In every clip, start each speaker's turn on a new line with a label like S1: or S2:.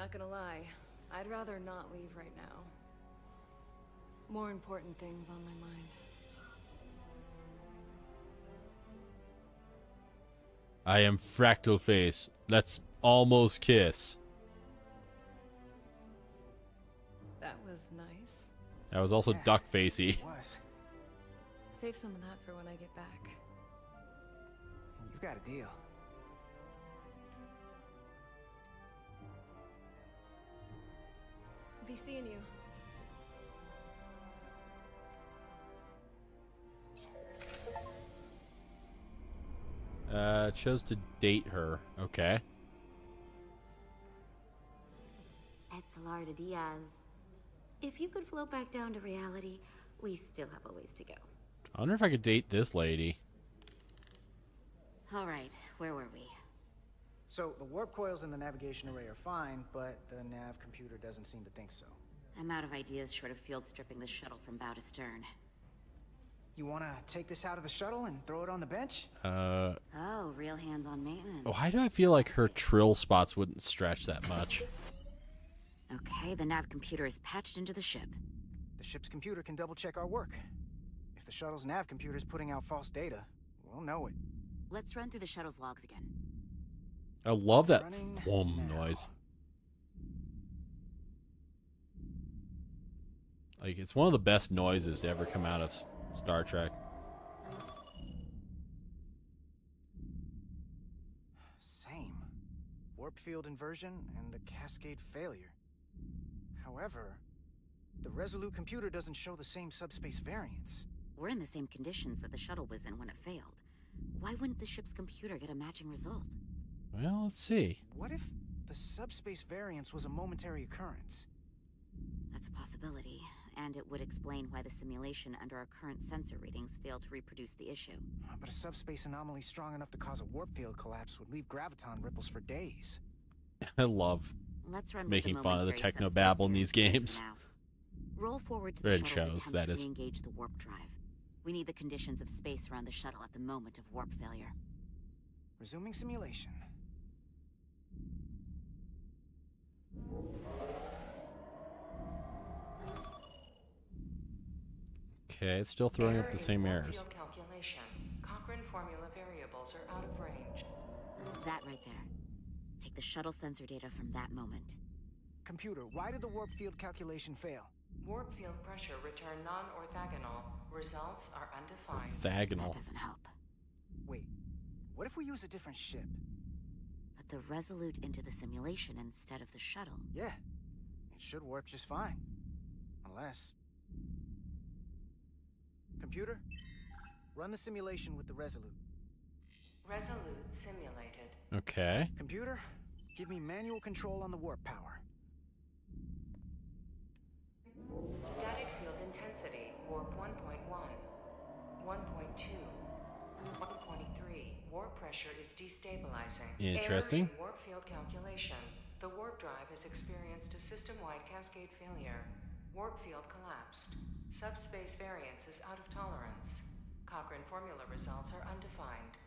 S1: Not gonna lie, I'd rather not leave right now. More important things on my mind.
S2: I am Fractal Face. Let's almost kiss.
S1: That was nice.
S2: That was also duck facey.
S3: It was.
S1: Save some of that for when I get back.
S3: You've got a deal.
S1: Be seeing you.
S2: Chose to date her. Okay.
S4: Etzelarda Diaz. If you could float back down to reality, we still have a ways to go.
S2: I wonder if I could date this lady.
S4: All right, where were we?
S3: So, the warp coils in the navigation array are fine, but the nav computer doesn't seem to think so.
S4: I'm out of ideas short of field stripping the shuttle from bow to stern.
S3: You wanna take this out of the shuttle and throw it on the bench?
S4: Oh, real hands-on maintenance.
S2: Why do I feel like her trill spots wouldn't stretch that much?
S4: Okay, the nav computer is patched into the ship.
S3: The ship's computer can double-check our work. If the shuttle's nav computer is putting out false data, we'll know it.
S4: Let's run through the shuttle's logs again.
S2: I love that
S3: Running
S2: thwom
S3: now.
S2: noise. Like, it's one of the best noises to ever come out of Star Trek.
S3: Same. Warp field inversion and a cascade failure. However, the Resolute computer doesn't show the same subspace variance.
S4: We're in the same conditions that the shuttle was in when it failed. Why wouldn't the ship's computer get a matching result?
S2: Well, let's see.
S3: What if the subspace variance was a momentary occurrence?
S4: That's a possibility, and it would explain why the simulation under our current sensor readings failed to reproduce the issue.
S3: But a subspace anomaly strong enough to cause a warp field collapse would leave graviton ripples for days.
S2: I love
S4: Let's run with
S2: making
S4: the
S2: fun of the
S4: momentary
S2: techno
S4: subspace
S2: babble in these
S4: variance
S2: games.
S4: for now. Roll forward to
S2: Or
S4: the
S2: in
S4: shuttle's
S2: shows,
S4: attempt
S2: that
S4: to
S2: is.
S4: re-engage the warp drive. We need the conditions of space around the shuttle at the moment of warp failure.
S3: Resuming simulation.
S2: Okay, it's still throwing up the same
S5: warp
S2: errors.
S5: field calculation. Cochrane formula variables are out of range.
S4: That right there. Take the shuttle sensor data from that moment.
S3: Computer, why did the warp field calculation fail?
S5: Warp field pressure returned non-orthogonal. Results are undefined.
S2: Orthogonal.
S4: That doesn't help.
S3: Wait, what if we use a different ship?
S4: Put the Resolute into the simulation instead of the shuttle.
S3: Yeah, it should warp just fine. Unless... Computer, run the simulation with the Resolute.
S5: Resolute simulated.
S2: Okay.
S3: Computer, give me manual control on the warp power.
S5: Static field intensity, warp 1.1, 1.2, 1.3. Warp pressure is destabilizing.
S2: Interesting.
S5: Error in warp field calculation. The warp drive has experienced a system-wide cascade failure. Warp field collapsed. Subspace variance is out of tolerance. Cochrane formula results are undefined.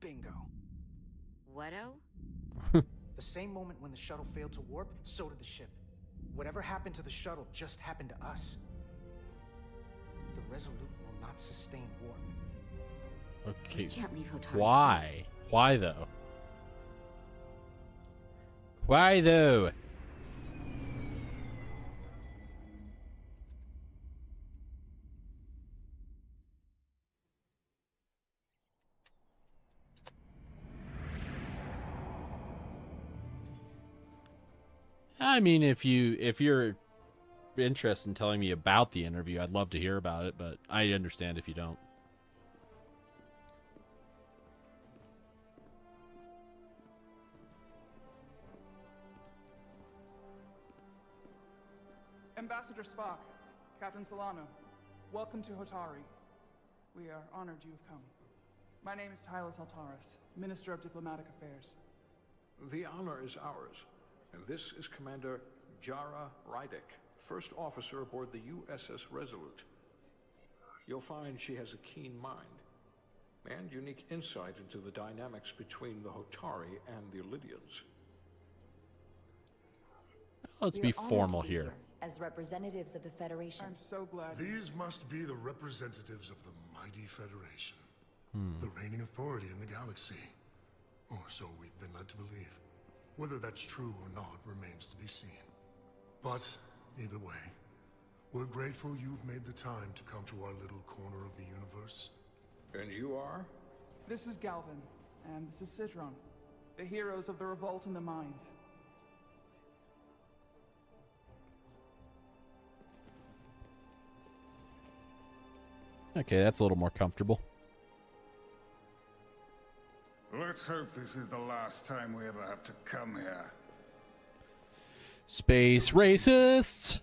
S3: Bingo.
S4: What-o?
S3: The same moment when the shuttle failed to warp, so did the ship. Whatever happened to the shuttle just happened to us. The Resolute will not sustain warp.
S2: Okay.
S4: We can't leave Hotar's
S2: Why?
S4: space.
S2: Why though? Why though? I mean, if you're interested in telling me about the interview, I'd love to hear about it, but I understand if you don't.
S6: Ambassador Spock, Captain Solano, welcome to Hotari. We are honored you have come. My name is Tyler Saltaris, Minister of Diplomatic Affairs.
S7: The honor is ours, and this is Commander Jara Rydick, first officer aboard the USS Resolute. You'll find she has a keen mind, and unique insight into the dynamics between the Hotari and the Illydians.
S2: Let's
S8: We
S2: be
S8: are honored
S2: formal
S8: to be
S2: here.
S8: as representatives of the Federation.
S6: I'm so glad.
S9: These must be the representatives of the mighty Federation. The reigning authority in the galaxy. Or so we've been led to believe. Whether that's true or not remains to be seen. But, either way, we're grateful you've made the time to come to our little corner of the universe.
S7: And you are?
S6: This is Galvin, and this is Citron, the heroes of the revolt in the mines.
S2: Okay, that's a little more comfortable.
S10: Let's hope this is the last time we ever have to come here.
S2: Space racists!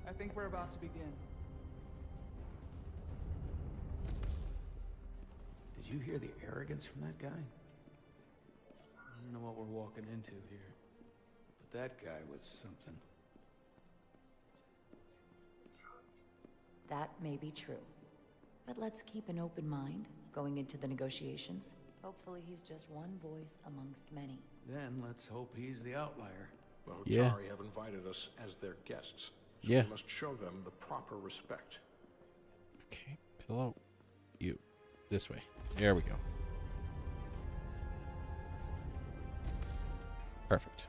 S6: I think we're about to begin.
S11: Did you hear the arrogance from that guy? I don't know what we're walking into here, but that guy was something.
S8: That may be true. But let's keep an open mind going into the negotiations. Hopefully he's just one voice amongst many.
S11: Then let's hope he's the outlier.
S7: The Hotari
S2: Yeah.
S7: have invited us as their guests. So
S2: Yeah.
S7: we must show them the proper respect.
S2: Okay, pillow. You. This way. There we go. Perfect.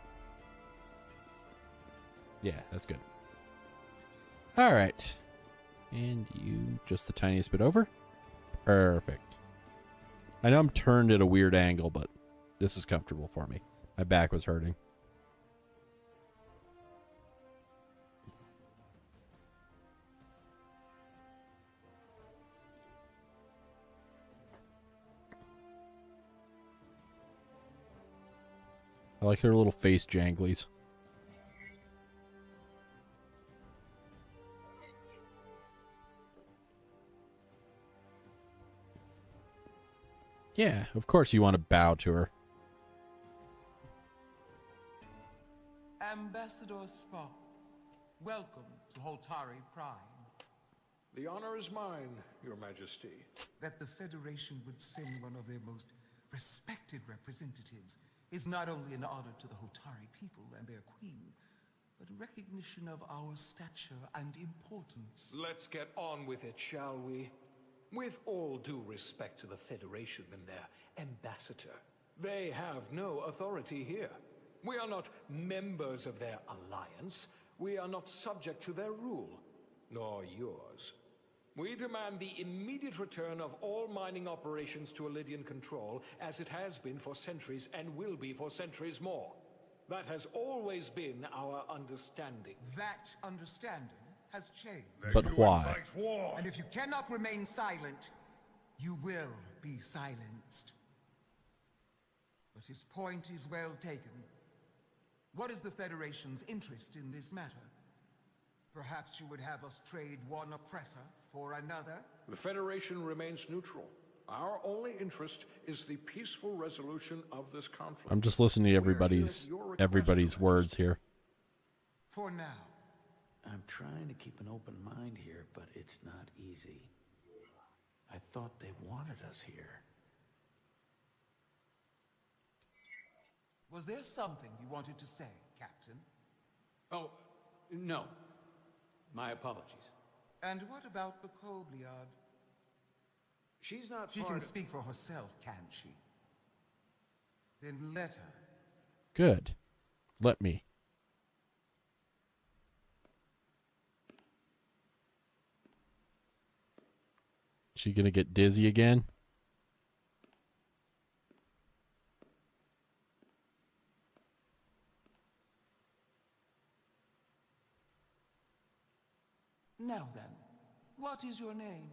S2: Yeah, that's good. All right. And you just the tiniest bit over. Perfect. I know I'm turned at a weird angle, but this is comfortable for me. My back was hurting. I like her little face janglies. Yeah, of course you want to bow to her.
S12: Ambassador Spock, welcome to Hotari Prime.
S7: The honor is mine, Your Majesty.
S12: That the Federation would send one of their most respected representatives is not only an honor to the Hotari people and their queen, but a recognition of our stature and importance.
S13: Let's get on with it, shall we? With all due respect to the Federation and their ambassador, they have no authority here. We are not members of their alliance. We are not subject to their rule, nor yours. We demand the immediate return of all mining operations to Elydian control, as it has been for centuries and will be for centuries more. That has always been our understanding.
S12: That understanding has changed.
S2: But why?
S12: And if you cannot remain silent, you will be silenced. But his point is well taken. What is the Federation's interest in this matter? Perhaps you would have us trade one oppressor for another?
S7: The Federation remains neutral. Our only interest is the peaceful resolution of this conflict.
S2: I'm just listening to everybody's words here.
S12: For now.
S11: I'm trying to keep an open mind here, but it's not easy. I thought they wanted us here.
S12: Was there something you wanted to say, Captain?
S11: Oh, no. My apologies.
S12: And what about the Kobliad?
S11: She's not
S12: She
S11: part
S12: can
S11: of...
S12: speak for herself, can't she? Then let her.
S2: Good. Let me. She gonna get dizzy again?
S12: Now then, what is your name?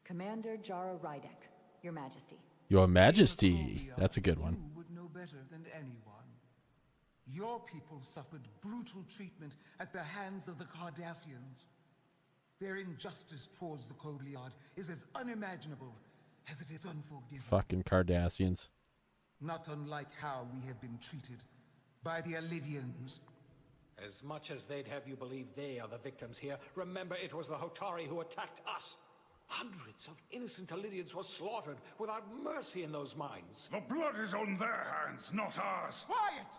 S8: Commander Jara Rydek, Your Majesty.
S2: Your Majesty. That's a good one.
S12: You would know better than anyone. Your people suffered brutal treatment at the hands of the Cardassians. Their injustice towards the Kobliad is as unimaginable as it is unforgiving.
S2: Fucking Cardassians.
S12: Not unlike how we have been treated by the Elydians.
S13: As much as they'd have you believe they are the victims here, remember it was the Hotari who attacked us. Hundreds of innocent Illyrians were slaughtered without mercy in those mines.
S10: The blood is on their hands, not ours.
S12: Quiet!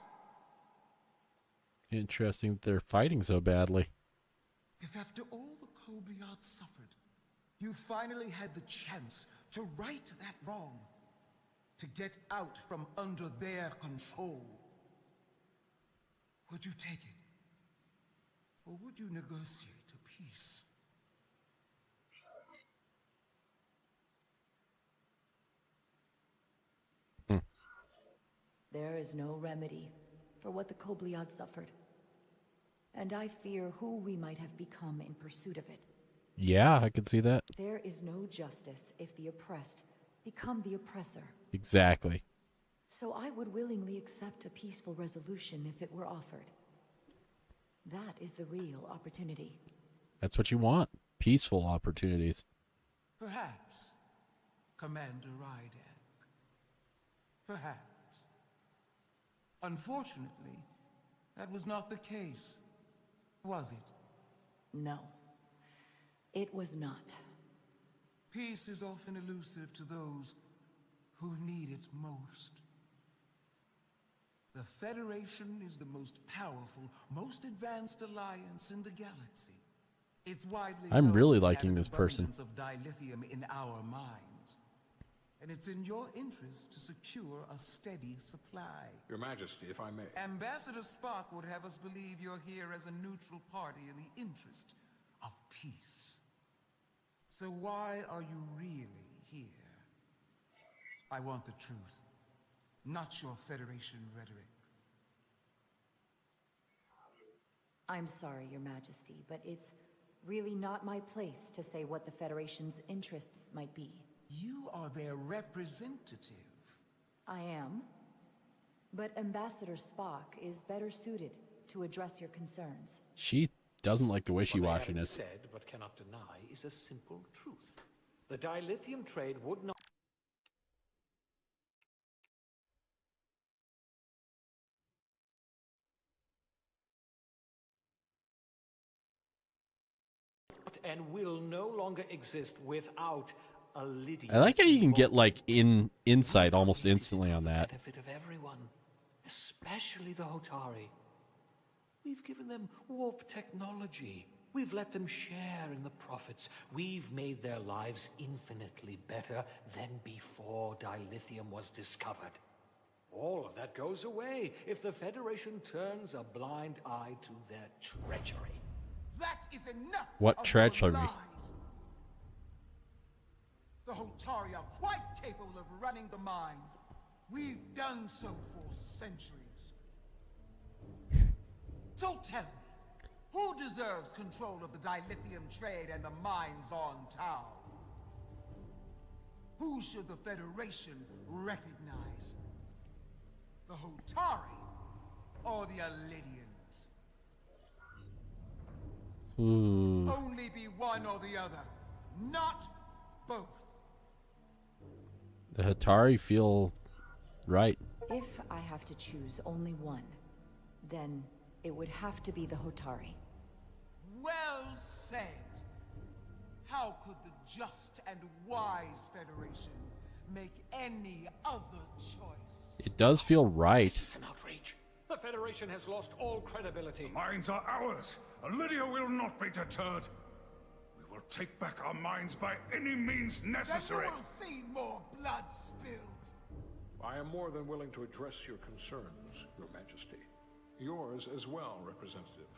S2: Interesting that they're fighting so badly.
S12: If after all the Kobliad suffered, you finally had the chance to right that wrong, to get out from under their control, would you take it? Or would you negotiate a peace?
S8: There is no remedy for what the Kobliad suffered. And I fear who we might have become in pursuit of it.
S2: Yeah, I could see that.
S8: There is no justice if the oppressed become the oppressor.
S2: Exactly.
S8: So I would willingly accept a peaceful resolution if it were offered. That is the real opportunity.
S2: That's what you want. Peaceful opportunities.
S12: Perhaps, Commander Rydek. Perhaps. Unfortunately, that was not the case, was it?
S8: No, it was not.
S12: Peace is often elusive to those who need it most. The Federation is the most powerful, most advanced alliance in the galaxy. It's widely
S2: I'm really
S12: known we
S2: liking
S12: have an
S2: this person.
S12: abundance of dilithium in our mines. And it's in your interest to secure a steady supply.
S7: Your Majesty, if I may.
S12: Ambassador Spock would have us believe you're here as a neutral party in the interest of peace. So why are you really here? I want the truth, not your Federation rhetoric.
S8: I'm sorry, Your Majesty, but it's really not my place to say what the Federation's interests might be.
S12: You are their representative.
S8: I am. But Ambassador Spock is better suited to address your concerns.
S2: She doesn't like the wishy-washiness.
S13: What they haven't said, but cannot deny, is a simple truth. The dilithium trade would not and will no longer exist without a Lydian.
S2: I like how you can get like insight almost instantly on that.
S13: Benefit of everyone, especially the Hotari. We've given them warp technology. We've let them share in the profits. We've made their lives infinitely better than before dilithium was discovered. All of that goes away if the Federation turns a blind eye to their treachery.
S12: That is enough.
S2: What
S12: of
S2: treachery?
S12: your lies. The Hotari are quite capable of running the mines. We've done so for centuries. So tell me, who deserves control of the dilithium trade and the mines on Tau? Who should the Federation recognize? The Hotari or the Illyrians? Only be one or the other, not both.
S2: The Hotari feel right.
S8: If I have to choose only one, then it would have to be the Hotari.
S12: Well said. How could the just and wise Federation make any other choice?
S2: It does feel right.
S13: This is an outrage. The Federation has lost all credibility.
S10: The mines are ours. Lydia will not be deterred. We will take back our mines by any means necessary.
S12: Then you will see more blood spilled.
S7: I am more than willing to address your concerns, Your Majesty. Yours as well, Representative.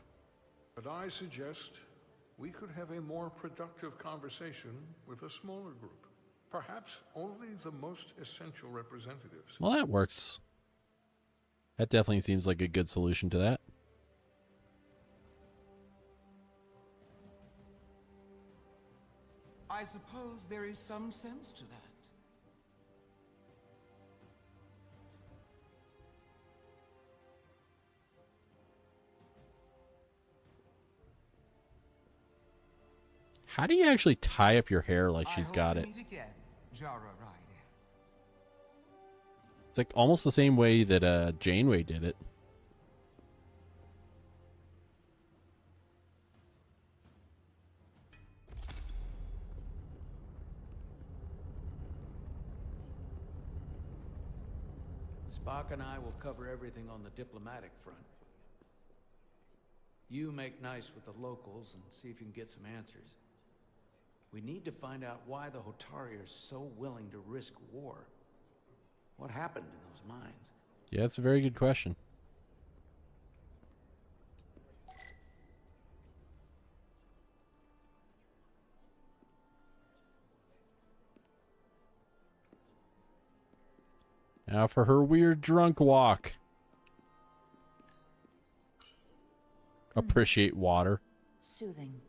S7: But I suggest we could have a more productive conversation with a smaller group. Perhaps only the most essential representatives.
S2: Well, that works. That definitely seems like a good solution to that.
S12: I suppose there is some sense to that.
S2: How do you actually tie up your hair like she's got it?
S12: Meet again, Jara Ryder.
S2: It's like almost the same way that Janeway did it.
S11: Spock and I will cover everything on the diplomatic front. You make nice with the locals and see if you can get some answers. We need to find out why the Hotari are so willing to risk war. What happened in those mines?
S2: Yeah, that's a very good question. Now for her weird drunk walk. Appreciate water.
S8: Soothing.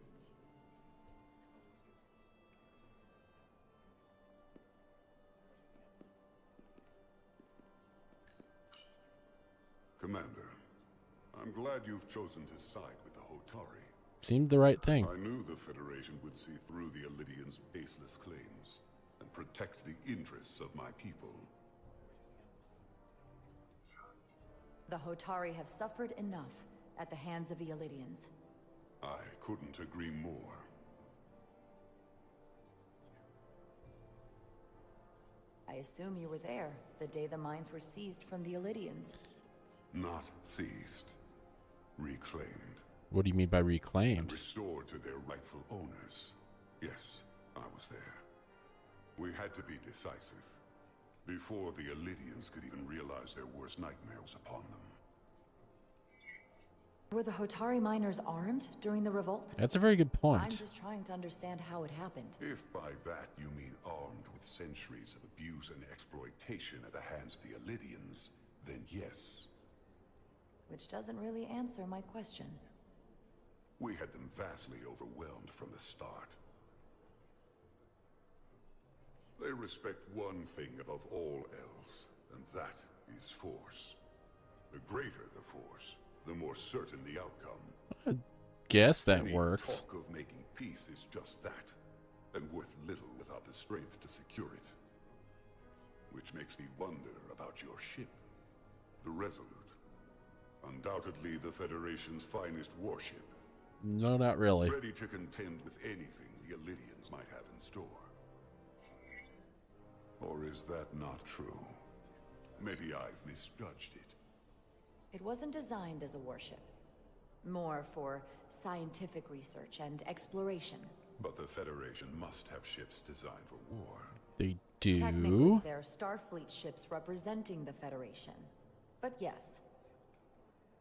S10: Commander, I'm glad you've chosen to side with the Hotari.
S2: Seemed the right thing.
S10: I knew the Federation would see through the Elidians' baseless claims and protect the interests of my people.
S8: The Hotari have suffered enough at the hands of the Elidians.
S10: I couldn't agree more.
S8: I assume you were there the day the mines were seized from the Elidians.
S10: Not seized. Reclaimed.
S2: What do you mean by
S10: And
S2: reclaimed?
S10: restored to their rightful owners. Yes, I was there. We had to be decisive. Before the Elidians could even realize their worst nightmares upon them.
S8: Were the Hotari miners armed during the revolt?
S2: That's a very good point.
S8: I'm just trying to understand how it happened.
S10: If by that you mean armed with centuries of abuse and exploitation at the hands of the Elidians, then yes.
S8: Which doesn't really answer my question.
S10: We had them vastly overwhelmed from the start. They respect one thing above all else, and that is force. The greater the force, the more certain the outcome.
S2: I guess that
S10: Any
S2: works.
S10: Talk of making peace is just that, and worth little without the strength to secure it. Which makes me wonder about your ship, the Resolute. Undoubtedly the Federation's finest warship.
S2: No, not really.
S10: Ready to contend with anything the Elidians might have in store. Or is that not true? Maybe I've misjudged it.
S8: It wasn't designed as a warship. More for scientific research and exploration.
S10: But the Federation must have ships designed for war.
S2: They
S8: Technically,
S2: do.
S8: they're Starfleet ships representing the Federation. But yes.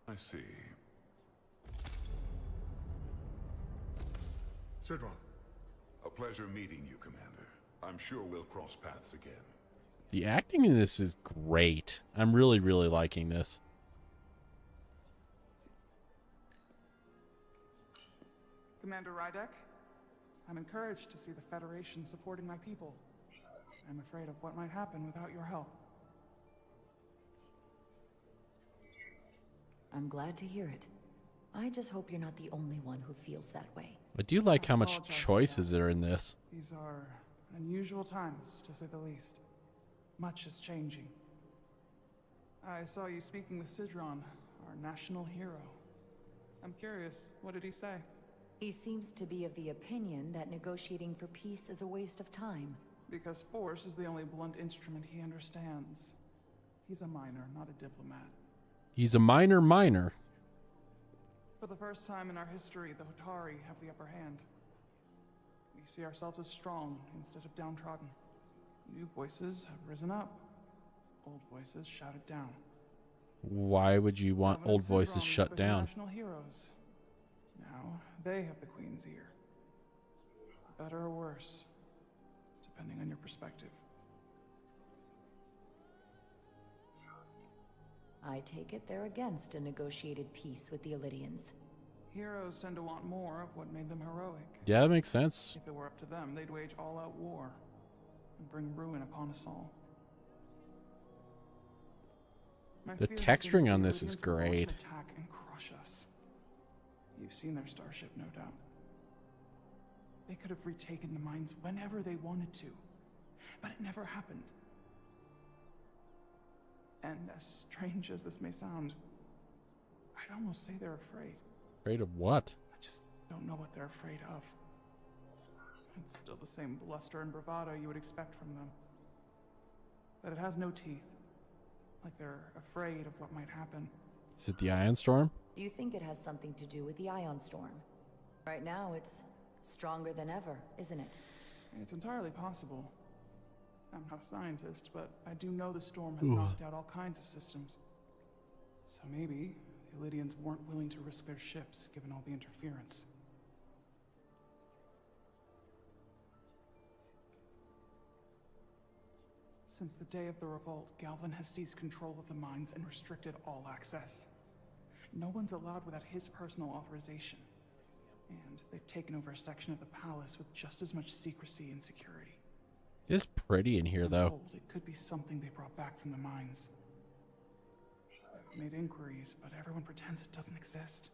S10: I see.
S9: Sidron.
S10: A pleasure meeting you, Commander. I'm sure we'll cross paths again.
S2: The acting in this is great. I'm really, really liking this.
S6: Commander Rydek, I'm encouraged to see the Federation supporting my people. I'm afraid of what might happen without your help.
S8: I'm glad to hear it. I just hope you're not the only one who feels that way.
S2: I do like how
S6: I
S2: much
S6: apologize for
S2: choices
S6: that.
S2: are in this.
S6: These are unusual times, to say the least. Much is changing. I saw you speaking with Sidron, our national hero. I'm curious, what did he say?
S8: He seems to be of the opinion that negotiating for peace is a waste of time.
S6: Because force is the only blunt instrument he understands. He's a miner, not a diplomat.
S2: He's a minor.
S6: For the first time in our history, the Hotari have the upper hand. We see ourselves as strong instead of downtrodden. New voices have risen up. Old voices shouted down.
S2: Why would you want
S6: Covenant
S2: old voices
S6: Sidron
S2: shut
S6: became
S2: down?
S6: National heroes. Now they have the Queen's ear. Better or worse, depending on your perspective.
S8: I take it they're against a negotiated peace with the Elidians.
S6: Heroes tend to want more of what made them heroic.
S2: Yeah, that makes sense.
S6: If it were up to them, they'd wage all-out war and bring ruin upon us all. My
S2: The
S6: fear has been
S2: texturing
S6: that
S2: on
S6: the
S2: this is
S6: Elidians will launch an
S2: great.
S6: attack and crush us. You've seen their starship, no doubt. They could have retaken the mines whenever they wanted to, but it never happened. And as strange as this may sound, I'd almost say they're afraid.
S2: Afraid of what?
S6: I just don't know what they're afraid of. It's still the same bluster and bravado you would expect from them. But it has no teeth. like they're afraid of what might happen.
S2: Is it the ion storm?
S8: Do you think it has something to do with the ion storm? Right now, it's stronger than ever, isn't it?
S6: It's entirely possible. I'm not a scientist, but I do know the storm has knocked out all kinds of systems. So maybe the Lydians weren't willing to risk their ships, given all the interference. Since the day of the revolt, Galvin has seized control of the mines and restricted all access. No one's allowed without his personal authorization. And they've taken over a section of the palace with just as much secrecy and security.
S2: It's pretty in here,
S6: I'm
S2: though.
S6: told it could be something they brought back from the mines. I've made inquiries, but everyone pretends it doesn't exist.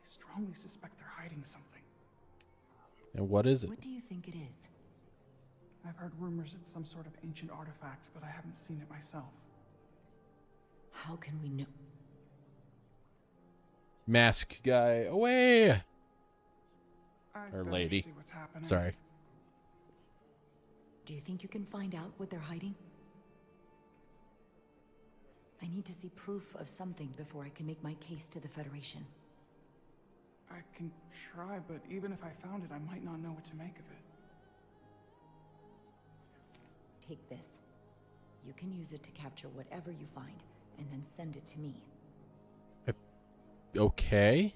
S6: I strongly suspect they're hiding something.
S2: And what is it?
S8: What do you think it is?
S6: I've heard rumors it's some sort of ancient artifact, but I haven't seen it myself.
S8: How can we know?
S2: Mask guy, away!
S6: I'd
S2: Or
S6: better
S2: lady.
S6: see what's happening.
S2: Sorry.
S8: Do you think you can find out what they're hiding? I need to see proof of something before I can make my case to the Federation.
S6: I can try, but even if I found it, I might not know what to make of it.
S8: Take this. You can use it to capture whatever you find, and then send it to me.
S2: Okay.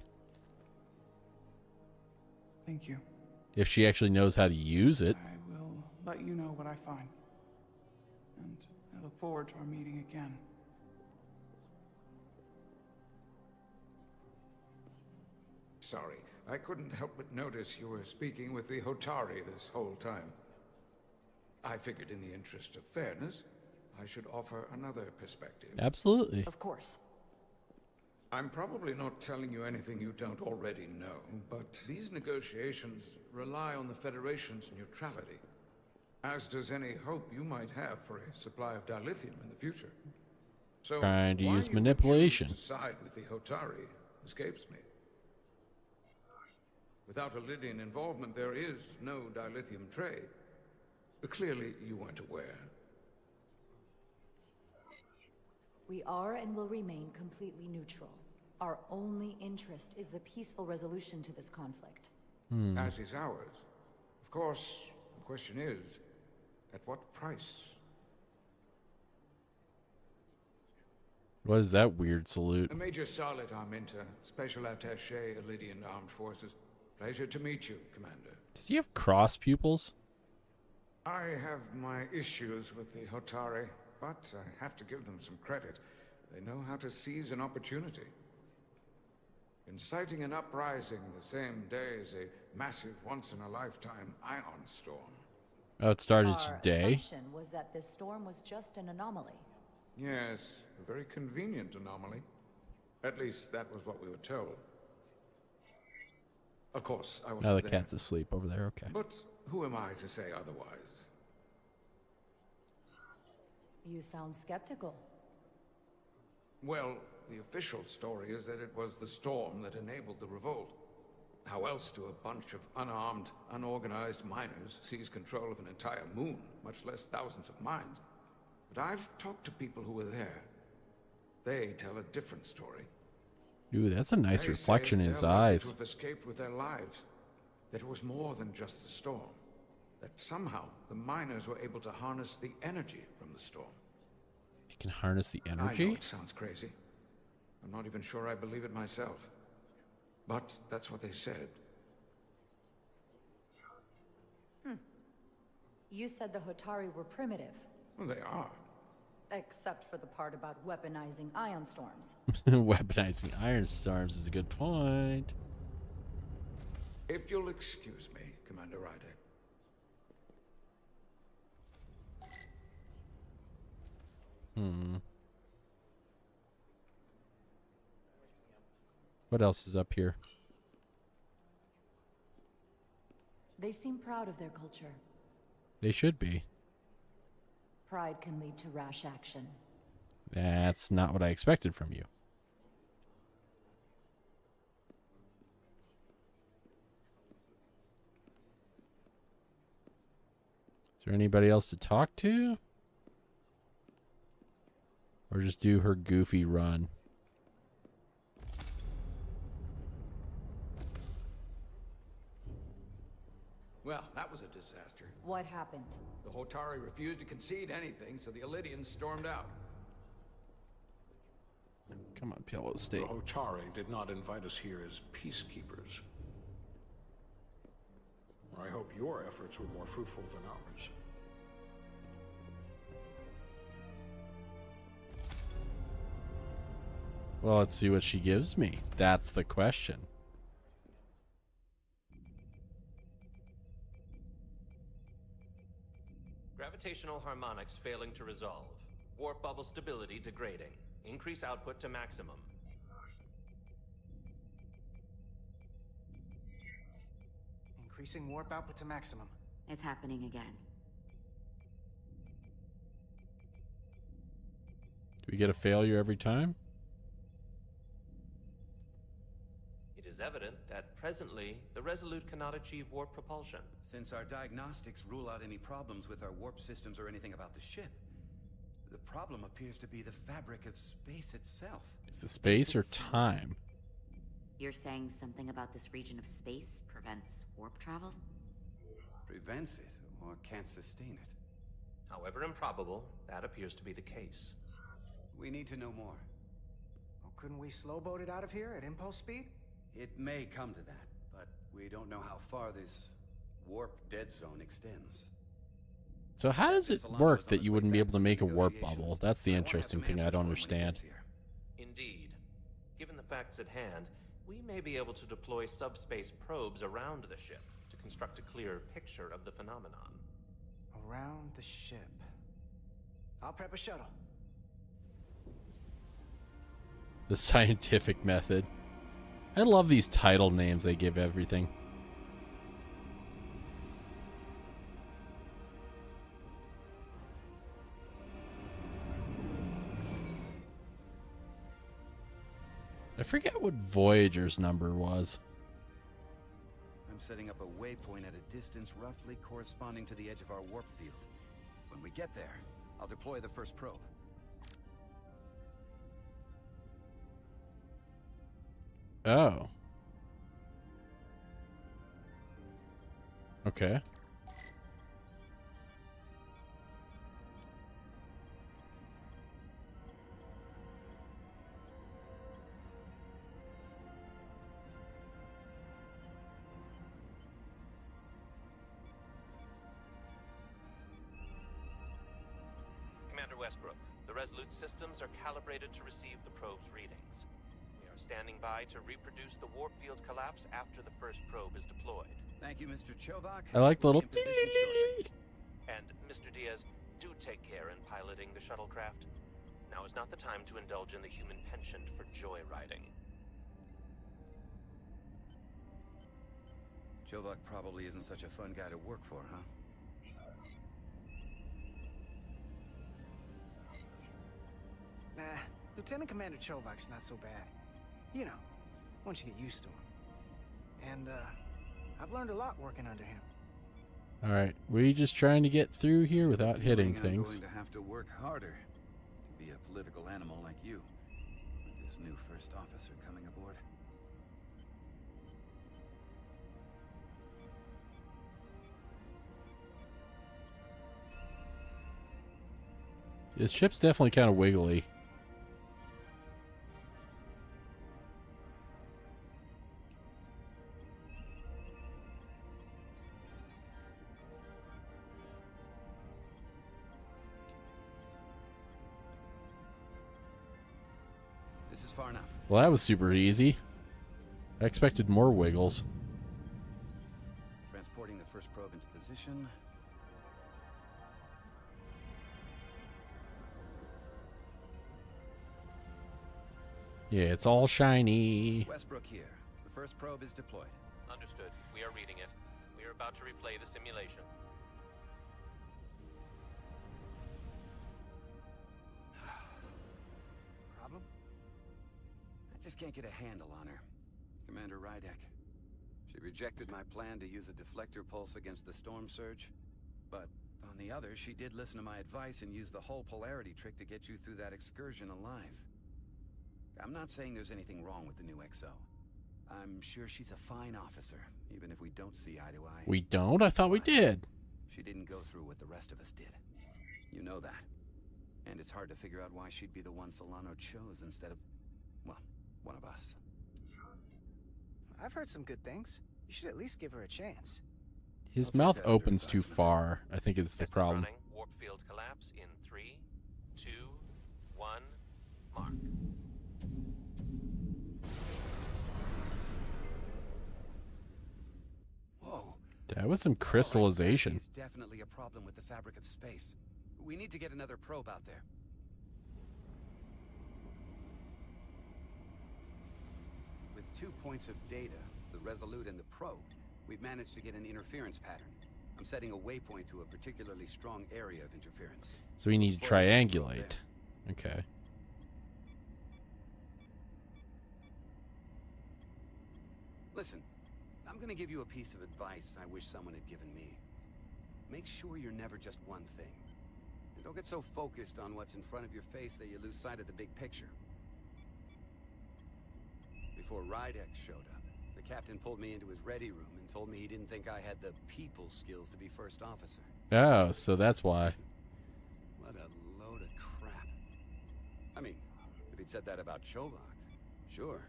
S6: Thank you.
S2: If she actually knows how to use it.
S6: I will let you know what I find. And I look forward to our meeting again.
S11: Sorry, I couldn't help but notice you were speaking with the Hotari this whole time. I figured in the interest of fairness, I should offer another perspective.
S2: Absolutely.
S8: Of course.
S11: I'm probably not telling you anything you don't already know, but these negotiations rely on the Federation's neutrality, as does any hope you might have for a supply of dilithium in the future. So
S2: Trying to
S11: why
S2: use
S11: you would
S2: manipulation.
S11: choose to side with the Hotari escapes me. Without a Lydian involvement, there is no dilithium trade. But clearly, you weren't aware.
S8: We are and will remain completely neutral. Our only interest is the peaceful resolution to this conflict.
S11: As is ours. Of course, the question is, at what price?
S2: What is that weird salute?
S11: Major Salit Arminta, Special Attaché, Lydian Armed Forces. Pleasure to meet you, Commander.
S2: Does he have cross pupils?
S11: I have my issues with the Hotari, but I have to give them some credit. They know how to seize an opportunity. Inciting an uprising the same day as a massive, once-in-a-lifetime ion storm.
S2: Oh, it started
S8: Our
S2: today?
S8: assumption was that this storm was just an anomaly.
S11: Yes, a very convenient anomaly. At least that was what we were told. Of course, I wasn't
S2: Oh, the
S11: there.
S2: cat's asleep over there. Okay.
S11: But who am I to say otherwise?
S8: You sound skeptical.
S11: Well, the official story is that it was the storm that enabled the revolt. How else do a bunch of unarmed, unorganized miners seize control of an entire moon, much less thousands of mines? But I've talked to people who were there. They tell a different story.
S2: Ooh, that's a nice
S11: They
S2: reflection
S11: say
S2: in his
S11: they're lucky
S2: eyes.
S11: to have escaped with their lives. That it was more than just the storm. That somehow the miners were able to harness the energy from the storm.
S2: He can harness the
S11: I know
S2: energy?
S11: it sounds crazy. I'm not even sure I believe it myself. But that's what they said.
S8: You said the Hotari were primitive.
S11: Well, they are.
S8: Except for the part about weaponizing ion storms.
S2: Weaponizing iron storms is a good point.
S11: If you'll excuse me, Commander Rydek.
S2: What else is up here?
S8: They seem proud of their culture.
S2: They should be.
S8: Pride can lead to rash action.
S2: That's not what I expected from you. Is there anybody else to talk to? Or just do her goofy run.
S11: Well, that was a disaster.
S8: What happened?
S11: The Hotari refused to concede anything, so the Elydians stormed out.
S2: Come on, Pillow State.
S7: The Hotari did not invite us here as peacekeepers. I hope your efforts were more fruitful than ours.
S2: Well, let's see what she gives me. That's the question.
S14: Gravitational harmonics failing to resolve. Warp bubble stability degrading. Increase output to maximum.
S3: Increasing warp output to maximum.
S4: It's happening again.
S2: Do we get a failure every time?
S14: It is evident that presently, the Resolute cannot achieve warp propulsion.
S15: Since our diagnostics rule out any problems with our warp systems or anything about the ship, the problem appears to be the fabric of space itself.
S2: Is it space or time?
S4: You're saying something about this region of space prevents warp travel?
S15: Prevents it, or can't sustain it.
S14: However improbable, that appears to be the case.
S15: We need to know more.
S3: Well, couldn't we slowboat it out of here at impulse speed?
S15: It may come to that, but we don't know how far this warp dead zone extends.
S2: So how does it work that you wouldn't be able to make a warp bubble? That's the interesting thing I don't understand.
S14: Indeed. Given the facts at hand, we may be able to deploy subspace probes around the ship to construct a clearer picture of the phenomenon.
S3: Around the ship. I'll prep a shuttle.
S2: The scientific method. I love these title names they give everything. I forget what Voyager's number was.
S15: I'm setting up a waypoint at a distance roughly corresponding to the edge of our warp field. When we get there, I'll deploy the first probe.
S2: Oh. Okay.
S14: Commander Westbrook, the Resolute systems are calibrated to receive the probe's readings. We are standing by to reproduce the warp field collapse after the first probe is deployed.
S15: Thank you, Mr. Chovak.
S2: I like the little...
S14: And, Mr. Diaz, do take care in piloting the shuttlecraft. Now is not the time to indulge in the human penchant for joyriding.
S15: Chovak probably isn't such a fun guy to work for, huh?
S3: Nah, Lieutenant Commander Chovak's not so bad. You know, once you get used to him. And, I've learned a lot working under him.
S2: Alright, we just trying to get through here without hitting things.
S15: I'm going to have to work harder to be a political animal like you. With this new first officer coming aboard.
S2: This ship's definitely kind of wiggly.
S15: This is far enough.
S2: Well, that was super easy. I expected more wiggles.
S15: Transporting the first probe into position.
S2: Yeah, it's all shiny.
S15: Westbrook here. The first probe is deployed.
S14: Understood. We are reading it. We are about to replay the simulation.
S3: Problem?
S15: I just can't get a handle on her. Commander Rydek. She rejected my plan to use a deflector pulse against the storm surge, but On the other, she did listen to my advice and used the whole polarity trick to get you through that excursion alive. I'm not saying there's anything wrong with the new XO. I'm sure she's a fine officer, even if we don't see eye to eye.
S2: We don't? I thought we did.
S15: She didn't go through what the rest of us did. You know that. And it's hard to figure out why she'd be the one Solano chose instead of, well, one of us.
S3: I've heard some good things. You should at least give her a chance.
S2: His mouth opens too far, I think is the problem.
S14: Running. Warp field collapse in 3, 2, 1, mark.
S15: Whoa.
S2: That was some crystallization.
S15: It's definitely a problem with the fabric of space. We need to get another probe out there. With 2 points of data, the Resolute and the probe, we've managed to get an interference pattern. I'm setting a waypoint to a particularly strong area of interference.
S2: So we need to triangulate. Okay.
S15: Listen, I'm gonna give you a piece of advice I wish someone had given me. Make sure you're never just one thing. And don't get so focused on what's in front of your face that you lose sight of the big picture. Before Rydek showed up, the captain pulled me into his ready room and told me he didn't think I had the people skills to be first officer.
S2: Oh, so that's why.
S15: What a load of crap. I mean, if he'd said that about Chovak, sure.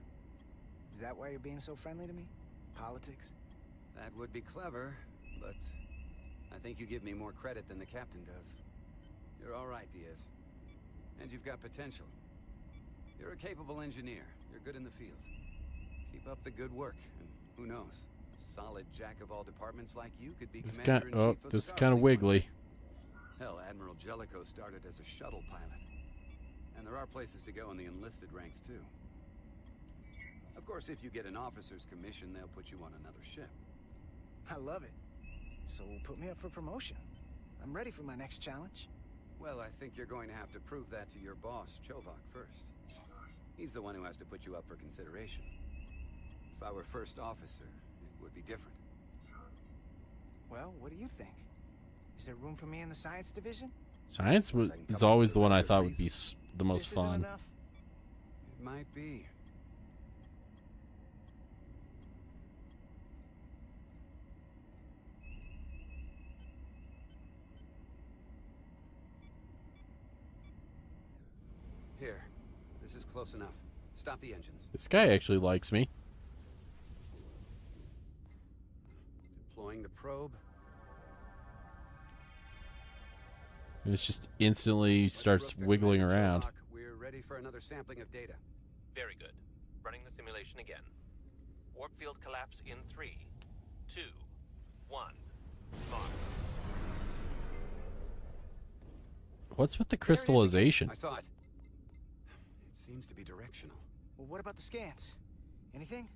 S3: Is that why you're being so friendly to me? Politics?
S15: That would be clever, but I think you give me more credit than the captain does. You're all right, Diaz. And you've got potential. You're a capable engineer. You're good in the field. Keep up the good work, and who knows? A solid jack of all departments like you could be commander-in-chief of
S2: this is kind of wiggly.
S15: Hell, Admiral Jellicoe started as a shuttle pilot. And there are places to go in the enlisted ranks, too. Of course, if you get an officer's commission, they'll put you on another ship.
S3: I love it. So put me up for promotion. I'm ready for my next challenge.
S15: Well, I think you're going to have to prove that to your boss, Chovak, first. He's the one who has to put you up for consideration. If I were first officer, it would be different.
S3: Well, what do you think? Is there room for me in the science division?
S2: Science is always the one I thought would be the most fun.
S15: It might be. Here. This is close enough. Stop the engines.
S2: This guy actually likes me.
S15: Deploying the probe.
S2: And it's just instantly starts wiggling around.
S15: We're ready for another sampling of data.
S14: Very good. Running the simulation again. Warp field collapse in 3, 2, 1, mark.
S2: What's with the crystallization?
S15: I saw it. It seems to be directional.
S3: Well, what about the scans? Anything?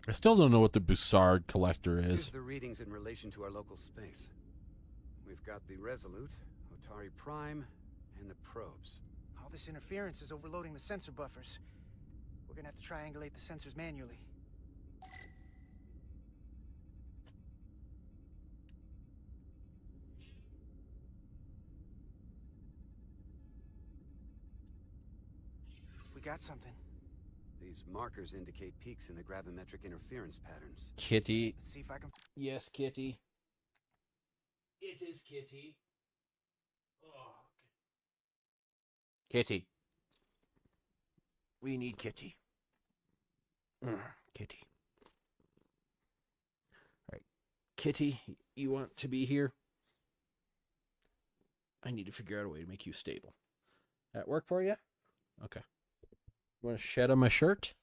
S2: I still don't know what the Bussard collector
S15: Here's
S2: is.
S15: the readings in relation to our local space. We've got the Resolute, Otari Prime, and the probes.
S3: All this interference is overloading the sensor buffers. We're gonna have to triangulate the sensors manually. We got something.
S15: These markers indicate peaks in the gravimetric interference patterns.
S2: Kitty.
S3: Let's see if I can...
S2: Yes, Kitty. It is Kitty. Oh. Kitty. We need Kitty. Kitty. All right. Kitty, you want to be here? I need to figure out a way to make you stable. That work for you? Okay. You want to shed on my shirt?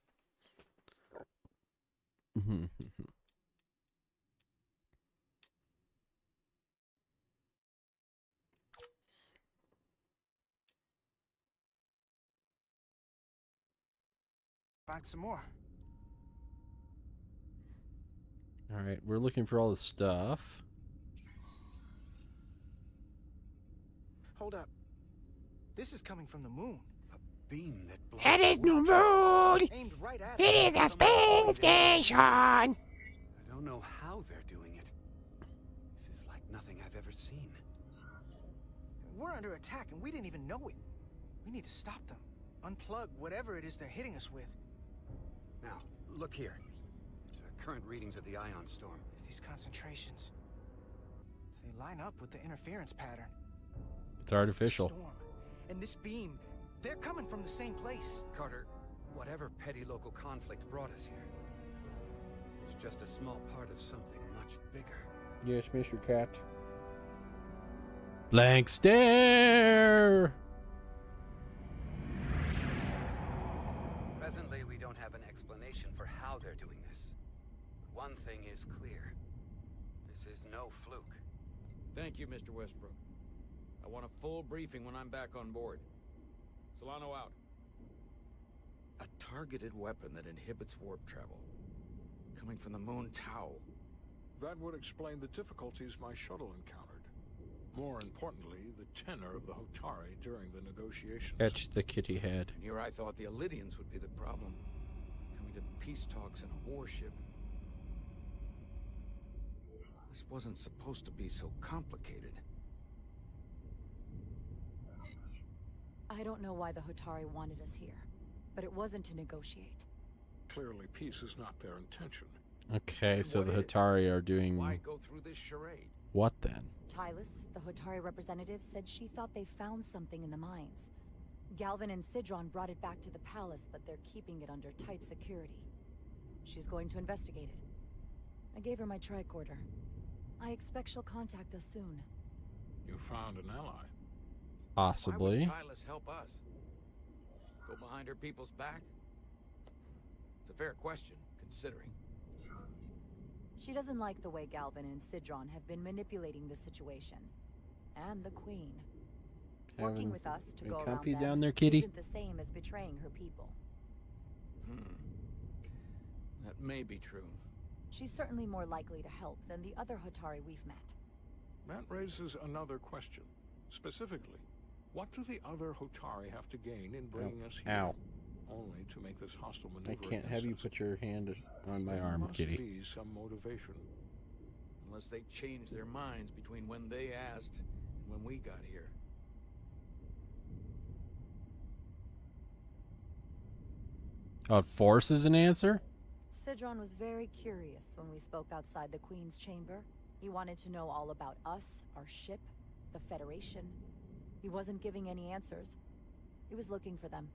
S3: Find some more.
S2: All right, we're looking for all the stuff.
S3: Hold up. This is coming from the moon.
S15: Beam that blows.
S16: It is no moon!
S3: Aimed right at
S16: It is a space station!
S15: I don't know how they're doing it.
S17: seen.
S3: We're under attack and we didn't even know it. We need to stop them. Unplug whatever it is they're hitting us with.
S15: Now, look here. It's current readings of the ion storm.
S3: These concentrations, they line up with the interference pattern.
S2: It's artificial.
S3: Storm and this beam, they're coming from the same place.
S15: Carter, whatever petty local conflict brought us here, it's just a small part of something much bigger.
S2: Yes, Mr. Cat. Blank stare!
S15: Presently, we don't have an explanation for how they're doing this. One thing is clear. This is no fluke.
S11: Thank you, Mr. Westbrook. I want a full briefing when I'm back on board. Solano out. A targeted weapon that inhibits warp travel. Coming from the moon Tau.
S7: That would explain the difficulties my shuttle encountered. More importantly, the tenor of the Hotari during the negotiations.
S2: Etch the kitty head.
S11: And here I thought the Illidians would be the problem. Coming to peace talks in a warship. This wasn't supposed to be so complicated.
S8: I don't know why the Hotari wanted us here, but it wasn't to negotiate.
S7: Clearly, peace is not their intention.
S2: Okay, so the Hotari are doing...
S11: Why go through this charade?
S2: What then?
S8: Tylus, the Hotari representative, said she thought they found something in the mines. Galvin and Sidron brought it back to the palace, but they're keeping it under tight security. She's going to investigate it. I gave her my tricorder. I expect she'll contact us soon.
S7: You found an ally.
S2: Possibly.
S11: Why would Tylus help us? Go behind her people's back? It's a fair question, considering.
S8: She doesn't like the way Galvin and Sidron have been manipulating the situation. And the Queen. Working with us to go around them
S2: down there, kitty?
S8: isn't the same as betraying her people.
S11: That may be true.
S8: She's certainly more likely to help than the other Hotari we've met.
S7: That raises another question. Specifically, what do the other Hotari have to gain in bringing us here?
S2: Ow.
S7: Only to make this hostile maneuver.
S2: I can't have you put your hand on my arm, kitty.
S7: There must be some motivation.
S11: Unless they changed their minds between when they asked and when we got here.
S2: Force is an answer?
S8: Sidron was very curious when we spoke outside the Queen's chamber. He wanted to know all about us, our ship, the Federation. He wasn't giving any answers. He was looking for them.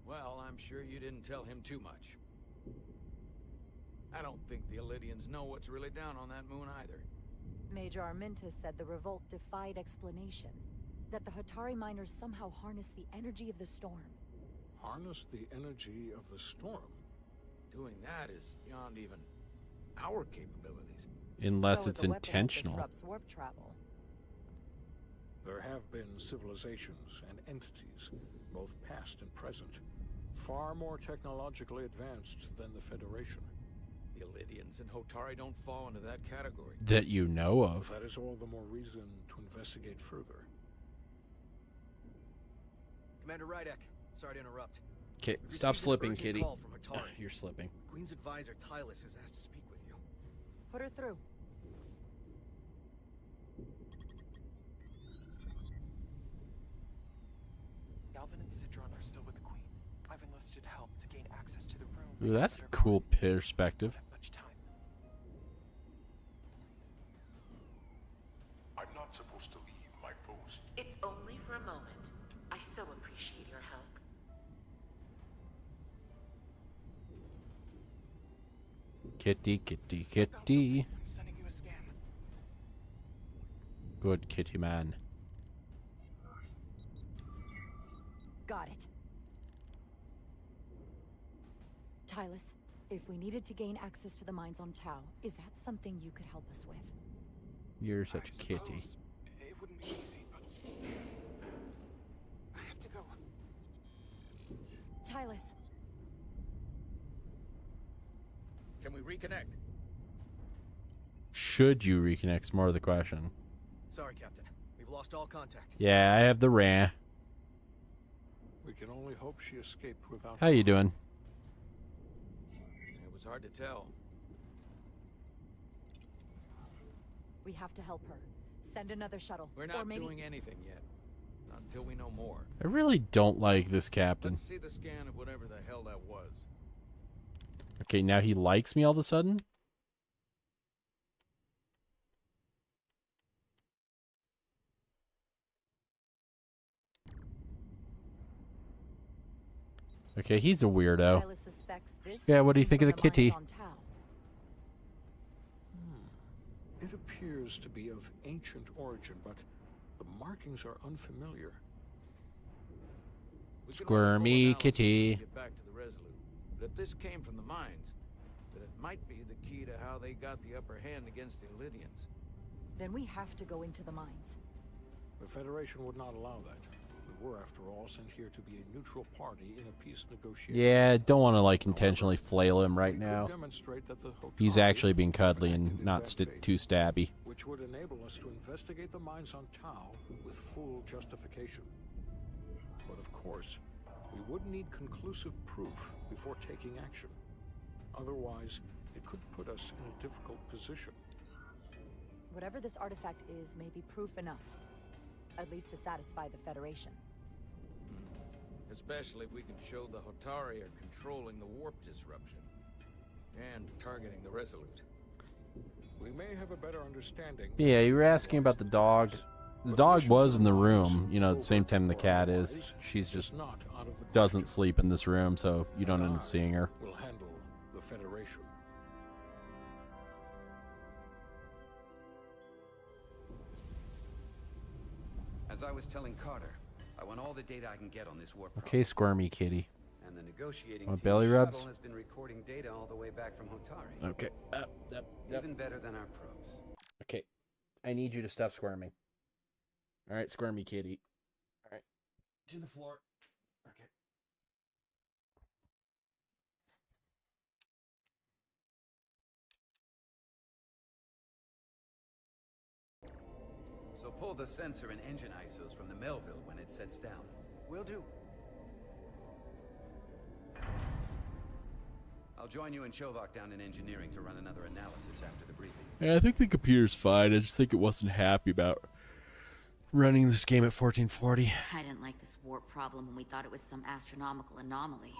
S11: Well, I'm sure you didn't tell him too much. I don't think the Illidians know what's really down on that moon either.
S8: Major Armintas said the revolt defied explanation. That the Hotari miners somehow harnessed the energy of the storm.
S7: Harness the energy of the storm?
S11: Doing that is beyond even our capabilities.
S2: Unless
S8: So
S2: it's
S8: the weapon
S2: intentional.
S8: disrupts warp travel.
S7: There have been civilizations and entities, both past and present, far more technologically advanced than the Federation.
S11: The Illidians and Hotari don't fall into that category.
S2: That you know of.
S7: That is all the more reason to investigate further.
S17: Commander Rydek, sorry to interrupt.
S2: Okay,
S17: We've
S2: stop
S17: received an
S2: slipping,
S17: urgent
S2: kitty.
S17: call from Hotari.
S2: You're slipping.
S17: Queen's advisor, Tylus, has asked to speak with you.
S8: Put her through.
S18: Galvin and Sidron are still with the Queen. I've enlisted help to gain access to the room.
S2: Ooh, that's a cool perspective.
S18: Much time.
S9: I'm not supposed to leave my post.
S19: It's only for a moment. I so appreciate your help.
S2: Kitty, kitty, kitty.
S18: I'm sending you a scan.
S2: Good kitty man.
S8: Got it. Tylus, if we needed to gain access to the mines on Tau, is that something you could help us with?
S2: You're such a kitty.
S18: It wouldn't be easy, but I have to go.
S8: Tylus.
S11: Can we reconnect?
S2: Should you reconnect? More of the question.
S17: Sorry, Captain. We've lost all contact.
S2: Yeah, I have the RAN.
S7: We can only hope she escaped without...
S2: How you doing?
S11: It was hard to tell.
S8: We have to help her. Send another shuttle.
S11: We're
S8: or
S11: not
S8: maybe...
S11: doing anything yet. Not until we know more.
S2: I really don't like this captain.
S11: Let's see the scan of whatever the hell that was.
S2: Okay, now he likes me all of a sudden? Okay, he's a weirdo. Yeah, what do you think of the kitty?
S7: It appears to be of ancient origin, but the markings are unfamiliar.
S2: Squirmy kitty.
S11: Get back to the Resolute. But if this came from the mines, then it might be the key to how they got the upper hand against the Illydians.
S8: Then we have to go into the mines.
S7: The Federation would not allow that. We were, after all, sent here to be a neutral party in a peace negotiation.
S2: Yeah, don't want to like intentionally flail him right now.
S7: Demonstrate that the
S2: He's actually being cuddly and not too stabby.
S7: Which would enable us to investigate the mines on Tau with full justification. But of course, we would need conclusive proof before taking action. Otherwise, it could put us in a difficult position.
S8: Whatever this artifact is may be proof enough. At least to satisfy the Federation.
S11: Especially if we can show the Hotari are controlling the warp disruption. And targeting the Resolute.
S7: We may have a better understanding.
S2: Yeah, you were asking about the dog. The dog was in the room, you know, at the same time the cat is. She's just doesn't sleep in this room, so you don't end up seeing her.
S7: Will handle the Federation.
S15: As I was telling Carter, I want all the data I can get on this warp.
S2: Okay, squirmy kitty.
S15: And the negotiating
S2: Want
S15: team
S2: belly rubs?
S15: shuttle has been recording data all the way back from Hotari.
S2: Okay.
S15: Even better than our probes.
S2: Okay. I need you to stop squirming. All right, squirmy kitty. All right. To the floor. Okay.
S15: So pull the sensor and engine ISOs from the Melville when it sets down.
S17: Will do.
S15: I'll join you and Chovak down in engineering to run another analysis after the briefing.
S2: Yeah, I think the computer's fine. I just think it wasn't happy about running this game at 1440.
S4: I didn't like this warp problem when we thought it was some astronomical anomaly.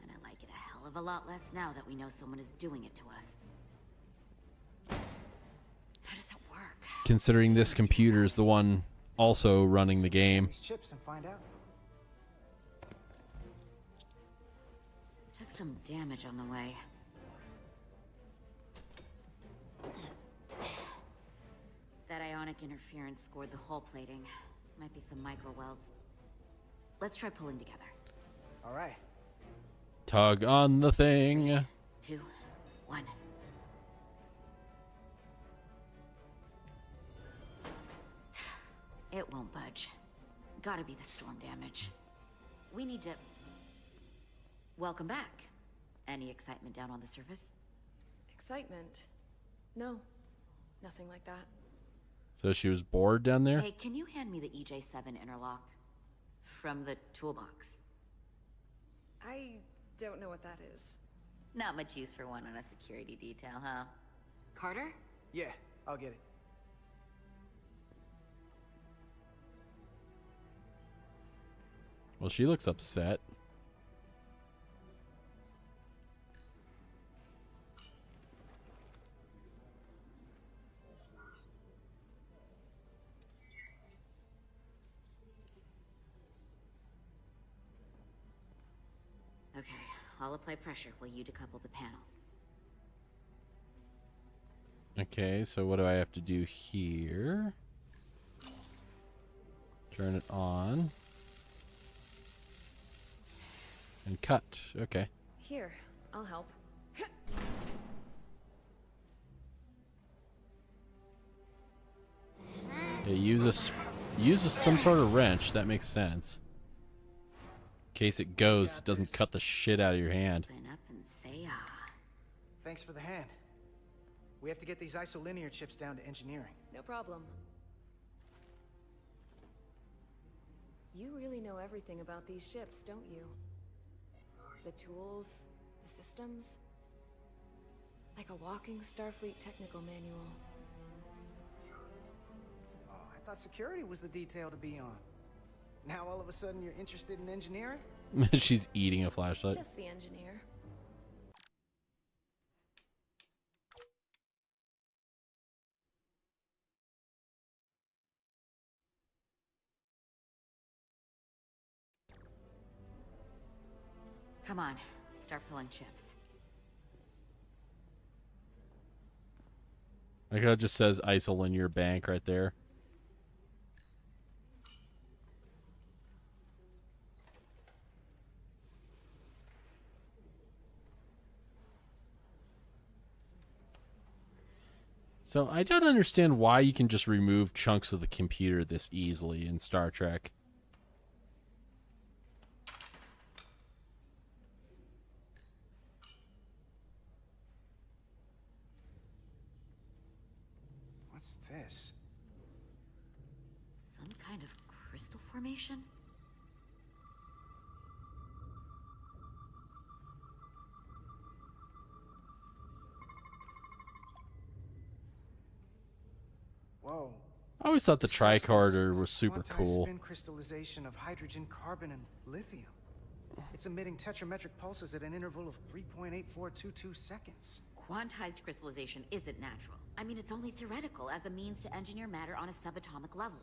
S4: And I like it a hell of a lot less now that we know someone is doing it to us. How does it work?
S2: Considering this computer is the one also running the game.
S3: These chips and find out.
S4: Took some damage on the way. That ionic interference scored the hull plating. Might be some micro welds. Let's try pulling together.
S3: All right.
S2: Tug on the thing.
S4: 2, 1. It won't budge. Gotta be the storm damage. We need to... Welcome back. Any excitement down on the surface?
S1: Excitement? No. Nothing like that.
S2: So she was bored down there?
S4: Hey, can you hand me the EJ7 interlock? From the toolbox.
S1: I don't know what that is.
S4: Not much use for one on a security detail, huh? Carter?
S3: Yeah, I'll get it.
S2: Well, she looks upset.
S4: Okay, I'll apply pressure while you decouple the panel.
S2: Okay, so what do I have to do here? Turn it on. And cut. Okay.
S1: Here, I'll help.
S2: Yeah, use some sort of wrench. That makes sense. In case it goes, it doesn't cut the shit out of your hand.
S4: Open up and say ah.
S3: Thanks for the hand. We have to get these isolinear chips down to engineering.
S1: No problem. You really know everything about these ships, don't you? The tools, the systems. Like a walking Starfleet technical manual.
S3: thought security was the detail to be on. Now all of a sudden you're interested in engineering?
S2: She's eating a flashlight.
S1: Just the engineer.
S4: Come on, start pulling chips.
S2: Like how it just says ISIL in your bank right there. So I don't understand why you can just remove chunks of the computer this easily in Star Trek.
S3: What's this?
S4: Some kind of crystal formation?
S3: Whoa.
S2: I always thought the tricorder was super cool.
S3: Spin crystallization of hydrogen, carbon, and lithium. It's emitting tetrametric pulses at an interval of 3.8422 seconds.
S4: Quantized crystallization isn't natural. I mean, it's only theoretical as a means to engineer matter on a subatomic level.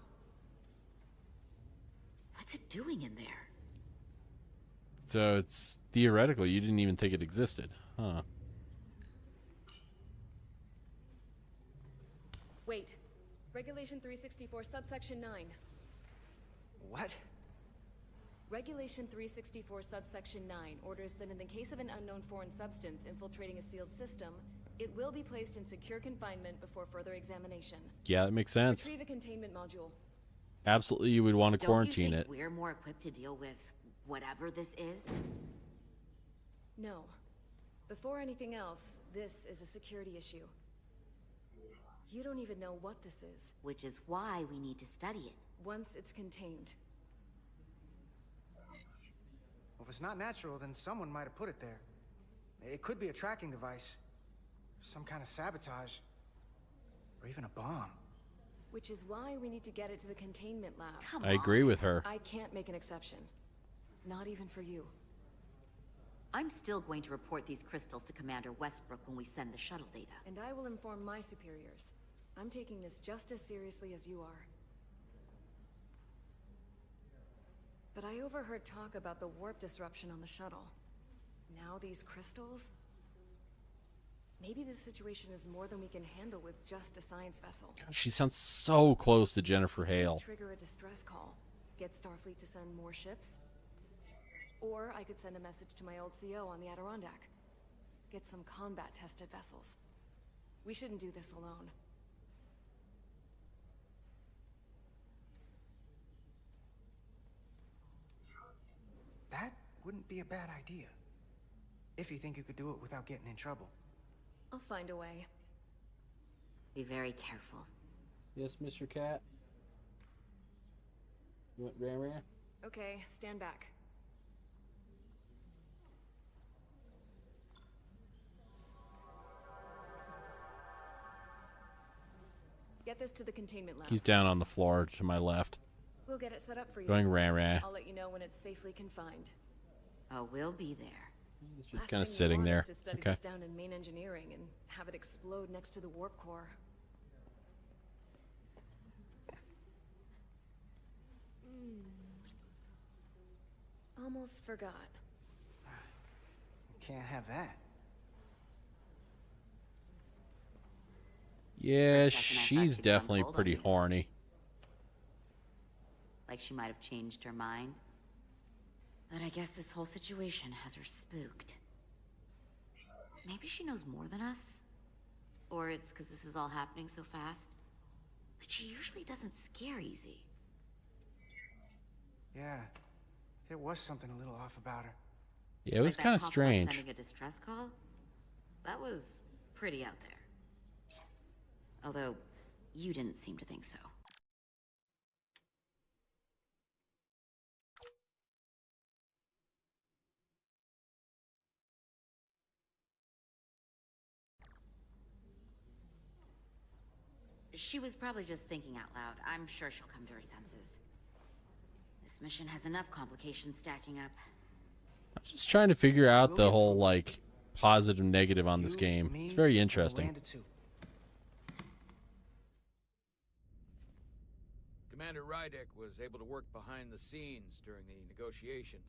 S4: What's it doing in there?
S2: So it's theoretical. You didn't even think it existed, huh?
S1: Wait. Regulation 364, subsection 9.
S3: What?
S1: Regulation 364, subsection 9 orders that in the case of an unknown foreign substance infiltrating a sealed system, it will be placed in secure confinement before further examination.
S2: Yeah, that makes sense.
S1: Retrieve a containment module.
S2: Absolutely, you would want to quarantine
S4: Don't you
S2: it.
S4: think we're more equipped to deal with whatever this is?
S1: No. Before anything else, this is a security issue. You don't even know what this is.
S4: Which is why we need to study it.
S1: Once it's contained.
S3: Well, if it's not natural, then someone might have put it there. It could be a tracking device. Some kind of sabotage. Or even a bomb.
S1: Which is why we need to get it to the containment lab.
S2: I agree with her.
S1: I can't make an exception. Not even for you.
S4: I'm still going to report these crystals to Commander Westbrook when we send the shuttle data.
S1: And I will inform my superiors. I'm taking this just as seriously as you are. But I overheard talk about the warp disruption on the shuttle. Now these crystals? Maybe this situation is more than we can handle with just a science vessel.
S2: God, she sounds so close to Jennifer Hale.
S1: Trigger a distress call. Get Starfleet to send more ships. Or I could send a message to my old CO on the Adirondack. Get some combat-tested vessels. We shouldn't do this alone.
S3: That wouldn't be a bad idea. If you think you could do it without getting in trouble.
S1: I'll find a way.
S4: Be very careful.
S2: Yes, Mr. Cat. You want Ram?
S1: Okay, stand back. Get this to the containment lab.
S2: He's down on the floor to my left.
S1: We'll get it set up for you.
S2: Going Ram.
S1: I'll let you know when it's safely confined.
S4: Oh, we'll be there.
S2: He's just kind of sitting there.
S1: To study
S2: Okay.
S1: this down in main engineering and have it explode next to the warp core. Almost forgot.
S3: Can't have that.
S2: Yeah,
S4: For a second, I thought
S2: she's
S4: she'd
S2: definitely
S4: gone cold on
S2: pretty
S4: me.
S2: horny.
S4: Like she might have changed her mind. But I guess this whole situation has her spooked. Maybe she knows more than us? Or it's because this is all happening so fast? But she usually doesn't scare easy.
S3: Yeah. There was something a little off about her.
S2: Yeah, it was
S4: Like that
S2: kind of
S4: talk about
S2: strange.
S4: Sending a distress call? That was pretty out there. Although, you didn't seem to think so. She was probably just thinking out loud. I'm sure she'll come to her senses. This mission has enough complications stacking up.
S2: I'm just trying to figure out the whole, like, positive negative on this game. It's very interesting.
S20: Commander Rydek was able to work behind the scenes during the negotiations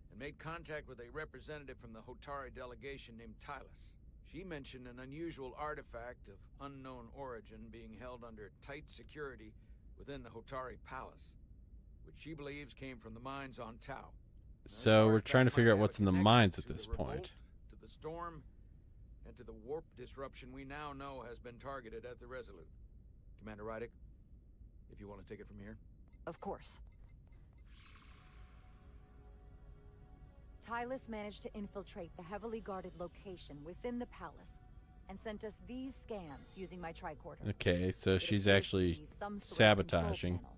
S20: and made contact with a representative from the Hotari delegation named Tylus. She mentioned an unusual artifact of unknown origin being held under tight security within the Hotari Palace, which she believes came from the mines on Tau.
S2: So we're trying to figure out what's in the mines at this point.
S20: To the storm, and to the warp disruption we now know has been targeted at the Resolute. Commander Rydek, if you want to take it from here.
S8: Of course. Tylus managed to infiltrate the heavily guarded location within the palace and sent us these scans using my tricorder.
S2: Okay, so
S8: It
S2: she's
S8: appears to
S2: actually
S8: be some sort of
S2: sabotaging.
S8: control panel,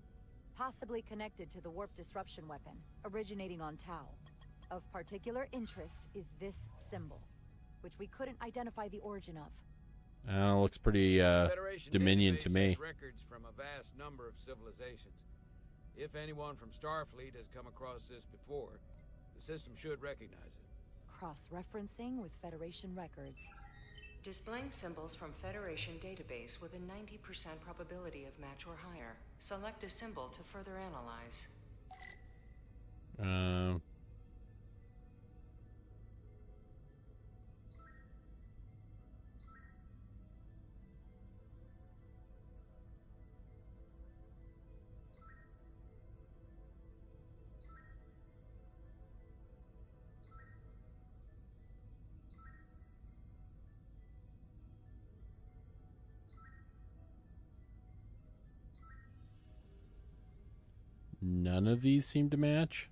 S8: possibly connected to the warp disruption weapon originating on Tau. Of particular interest is this symbol, which we couldn't identify the origin of.
S2: Looks pretty
S20: Federation
S2: Dominion
S20: database
S2: to me.
S20: has records from a vast number of civilizations. If anyone from Starfleet has come across this before, the system should recognize it.
S8: Cross-referencing with Federation records.
S5: Displaying symbols from Federation database with a 90% probability of match or higher. Select a symbol to further analyze.
S2: None of these seem to match.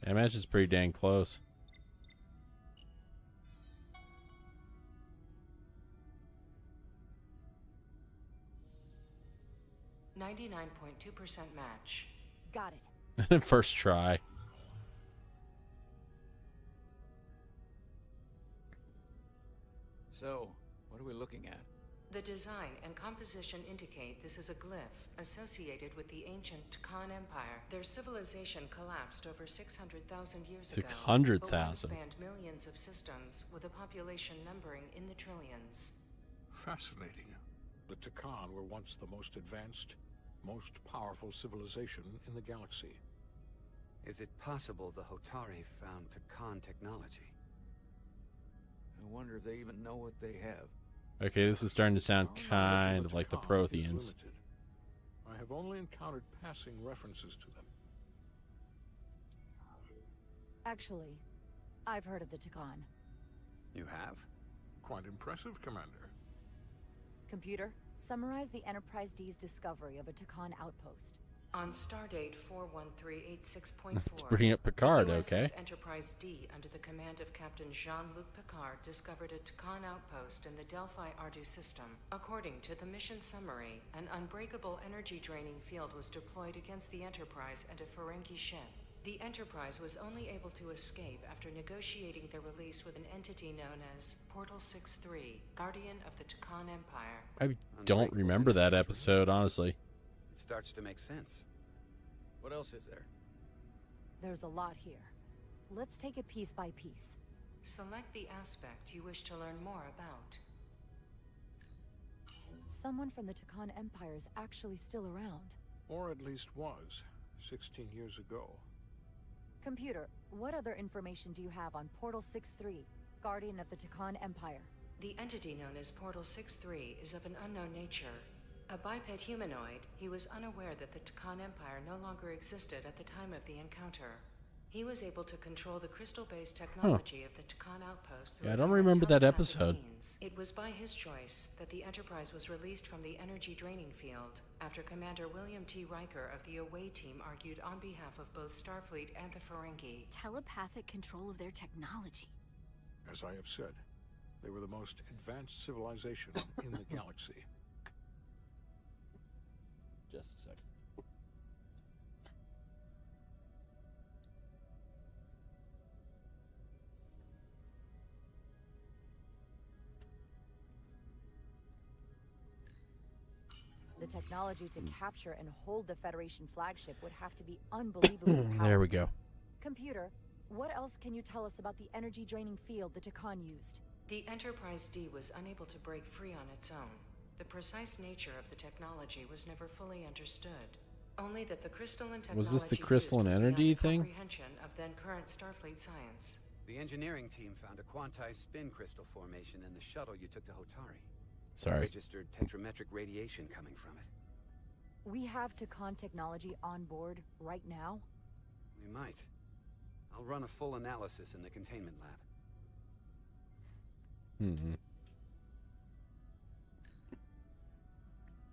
S2: That match is pretty dang close.
S5: .2% match.
S8: Got it.
S2: First try.
S20: So, what are we looking at?
S5: The design and composition indicate this is a glyph associated with the ancient Takan Empire. Their civilization collapsed over 600,000 years ago.
S2: 600,000.
S5: But once spanned millions of systems with a population numbering in the trillions.
S7: Fascinating. The Takan were once the most advanced, most powerful civilization in the galaxy.
S15: Is it possible the Hotari found Takan technology?
S20: I wonder if they even know what they have.
S2: Okay, this is starting to sound kind of like the Protheans.
S7: I have only encountered passing references to them.
S8: Actually, I've heard of the Takan.
S15: You have?
S7: Quite impressive, Commander.
S8: Computer, summarize the Enterprise D's discovery of a Takan outpost.
S5: On Stardate 41386.4,
S2: Bring up Picard,
S5: the USS
S2: okay.
S5: Enterprise D, under the command of Captain Jean-Luc Picard, discovered a Takan outpost in the Delphi Ardu system. According to the mission summary, an unbreakable energy-draining field was deployed against the Enterprise and a Ferengi ship. The Enterprise was only able to escape after negotiating their release with an entity known as Portal 6-3, Guardian of the Takan Empire.
S2: I don't remember that episode, honestly.
S15: It starts to make sense.
S20: What else is there?
S8: There's a lot here. Let's take it piece by piece.
S5: Select the aspect you wish to learn more about.
S8: Someone from the Takan Empire is actually still around.
S7: Or at least was, 16 years ago.
S8: Computer, what other information do you have on Portal 6-3, Guardian of the Takan Empire?
S5: The entity known as Portal 6-3 is of an unknown nature. A biped humanoid, he was unaware that the Takan Empire no longer existed at the time of the encounter. He was able to control the crystal-based technology of the Takan outpost through
S2: Yeah, I don't remember that
S5: telepathic
S2: episode.
S5: means. It was by his choice that the Enterprise was released from the energy draining field after Commander William T. Riker of the Away Team argued on behalf of both Starfleet and the Ferengi.
S21: Telepathic control of their technology.
S7: As I have said, they were the most advanced civilization in the galaxy.
S2: Just a second.
S8: technology to capture and hold the Federation flagship would have to be unbelievably powerful.
S2: There we go.
S8: Computer, what else can you tell us about the energy-draining field the Takan used?
S5: The Enterprise D was unable to break free on its own. The precise nature of the technology was never fully understood. Only that the crystalline technology
S2: Was this the
S5: used
S2: crystalline
S5: was
S2: energy
S5: beyond
S2: thing?
S5: comprehension of then current Starfleet science.
S15: The engineering team found a quantized spin crystal formation in the shuttle you took to Hotari.
S2: Sorry.
S15: Registered tetrametric radiation coming from it.
S8: We have Takan technology on board right now?
S15: We might. I'll run a full analysis in the containment lab.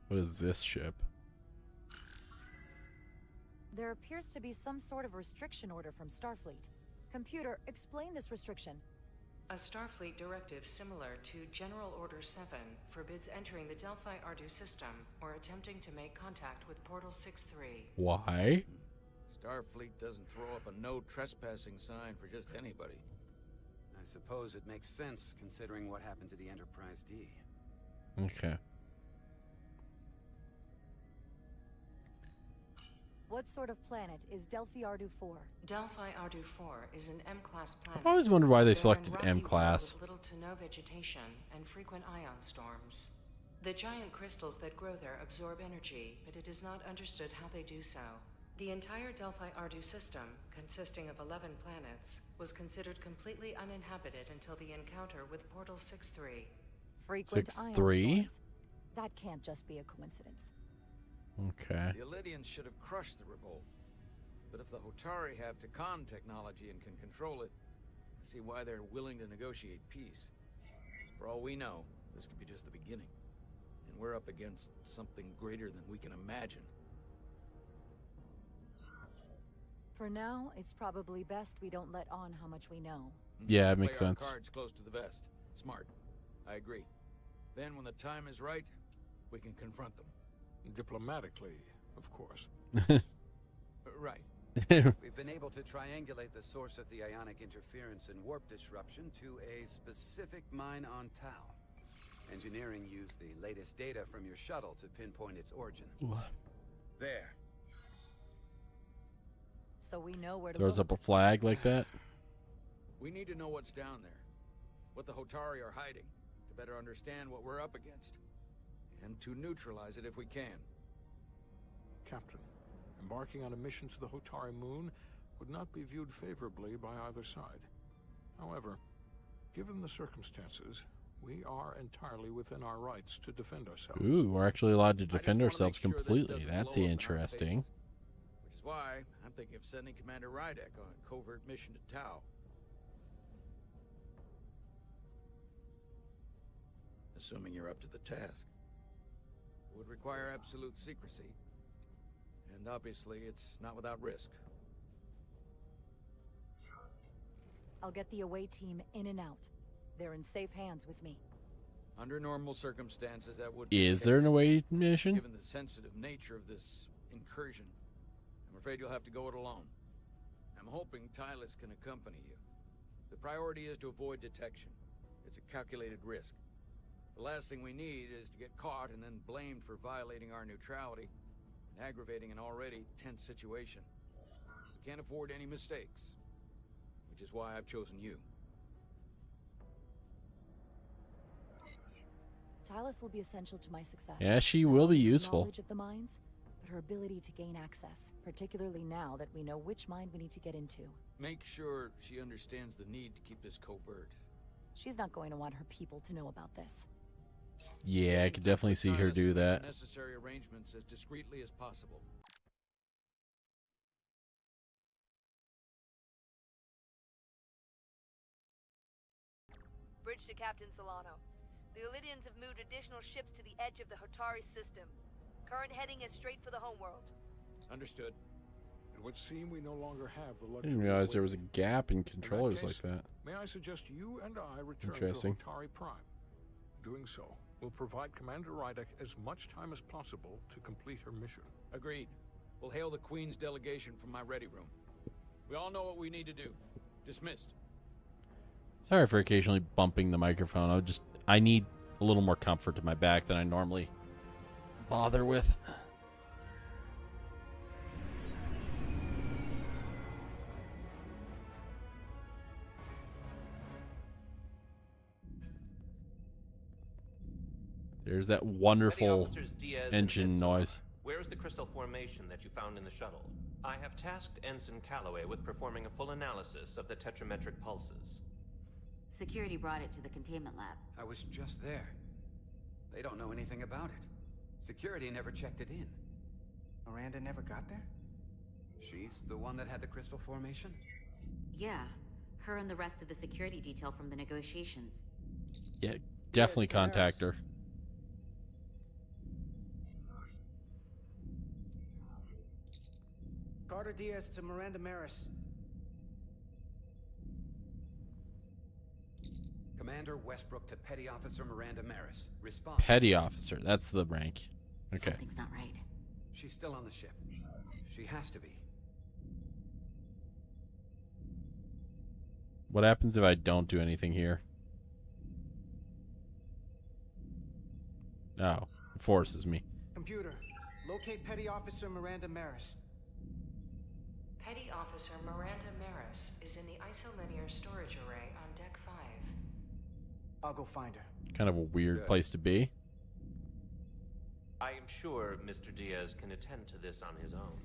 S2: What is this ship?
S8: There appears to be some sort of restriction order from Starfleet. Computer, explain this restriction.
S5: A Starfleet directive similar to General Order 7 forbids entering the Delphi Ardu system or attempting to make contact with Portal 6-3.
S2: Why?
S20: Starfleet doesn't throw up a no trespassing sign for just anybody.
S15: I suppose it makes sense considering what happened to the Enterprise D.
S2: Okay.
S8: What sort of planet is Delphi Ardu 4?
S5: Delphi Ardu 4 is an M-class planet.
S2: I've always wondered why they
S5: Barren
S2: selected
S5: rocky
S2: M-class.
S5: world with little to no vegetation and frequent ion storms. The giant crystals that grow there absorb energy, but it is not understood how they do so. The entire Delphi Ardu system, consisting of 11 planets, was considered completely uninhabited until the encounter with Portal 6-3.
S8: Frequent ion
S2: 6-3?
S8: storms. That can't just be a coincidence.
S2: Okay.
S20: The Illidians should have crushed the revolt. But if the Hotari have Takan technology and can control it, I see why they're willing to negotiate peace. For all we know, this could be just the beginning. And we're up against something greater than we can imagine.
S8: For now, it's probably best we don't let on how much we know.
S2: Yeah, it makes
S20: Play our
S2: sense.
S20: cards close to the vest. Smart. I agree. Then when the time is right, we can confront them.
S7: Diplomatically, of course.
S20: Right.
S15: We've been able to triangulate the source of the ionic interference and warp disruption to a specific mine on Tau. Engineering used the latest data from your shuttle to pinpoint its origin. There.
S8: So we know where to
S2: Throws
S8: look.
S2: up a flag like that.
S20: We need to know what's down there, what the Hotari are hiding, to better understand what we're up against, and to neutralize it if we can.
S7: Captain, embarking on a mission to the Hotari moon would not be viewed favorably by either side. However, given the circumstances, we are entirely within our rights to defend ourselves.
S2: Ooh, we're actually allowed to
S20: I just
S2: defend
S20: wanna
S2: ourselves
S20: make sure this
S2: completely.
S20: doesn't
S2: That's
S20: blow up in our
S2: interesting.
S20: faces. Which is why I'm thinking of sending Commander Rydek on a covert mission to Tau. Assuming you're up to the task. It would require absolute secrecy. And obviously, it's not without risk.
S8: I'll get the away team in and out. They're in safe hands with me.
S20: Under normal circumstances, that would be
S2: Is
S20: the
S2: there an
S20: case.
S2: away mission?
S20: Given the sensitive nature of this incursion, I'm afraid you'll have to go it alone. I'm hoping Tylus can accompany you. The priority is to avoid detection. It's a calculated risk. The last thing we need is to get caught and then blamed for violating our neutrality and aggravating an already tense situation. We can't afford any mistakes, which is why I've chosen you.
S8: Tylus will be essential to my success.
S2: Yeah, she will be
S8: Not only her
S2: useful.
S8: knowledge of the mines, but her ability to gain access, particularly now that we know which mine we need to get into.
S20: Make sure she understands the need to keep this covert.
S8: She's not going to want her people to know about this.
S2: Yeah, I could definitely see her do that.
S20: Necessary arrangements as discreetly as possible.
S13: Bridge to Captain Solano. The Illidians have moved additional ships to the edge of the Hotari system. Current heading is straight for the homeworld.
S20: Understood.
S7: It would seem we no longer have the
S2: I
S7: luxury.
S2: didn't
S7: of
S2: realize there was a
S7: waiting.
S2: gap in
S7: In
S2: controllers
S7: that case,
S2: like that.
S7: May I suggest you and I return to
S2: Interesting.
S7: Hotari Prime? Doing so will provide Commander Rydek as much time as possible to complete her mission.
S20: Agreed. We'll hail the Queen's delegation from my ready room. We all know what we need to do. Dismissed.
S2: Sorry for occasionally bumping the microphone. I need a little more comfort in my back than I normally bother with. There's that wonderful engine noise.
S14: Where is the crystal formation that you found in the shuttle? I have tasked Ensign Calloway with performing a full analysis of the tetrametric pulses.
S4: Security brought it to the containment lab.
S15: I was just there. They don't know anything about it. Security never checked it in.
S3: Miranda never got there?
S15: She's the one that had the crystal formation?
S4: Yeah, her and the rest of the security detail from the negotiations.
S2: Yeah, definitely contact her.
S3: Carter Diaz to Miranda Maris.
S15: Commander Westbrook to Petty Officer Miranda Maris. Respond.
S2: Petty officer, that's the rank. Okay.
S4: Something's not right.
S15: She's still on the ship. She has to be.
S2: What happens if I don't do anything here? Oh, it forces me.
S3: Computer, locate Petty Officer Miranda Maris.
S5: Petty Officer Miranda Maris is in the isolinear storage array on Deck 5.
S3: I'll go find her.
S2: Kind of a weird place to be.
S14: I am sure Mr. Diaz can attend to this on his own.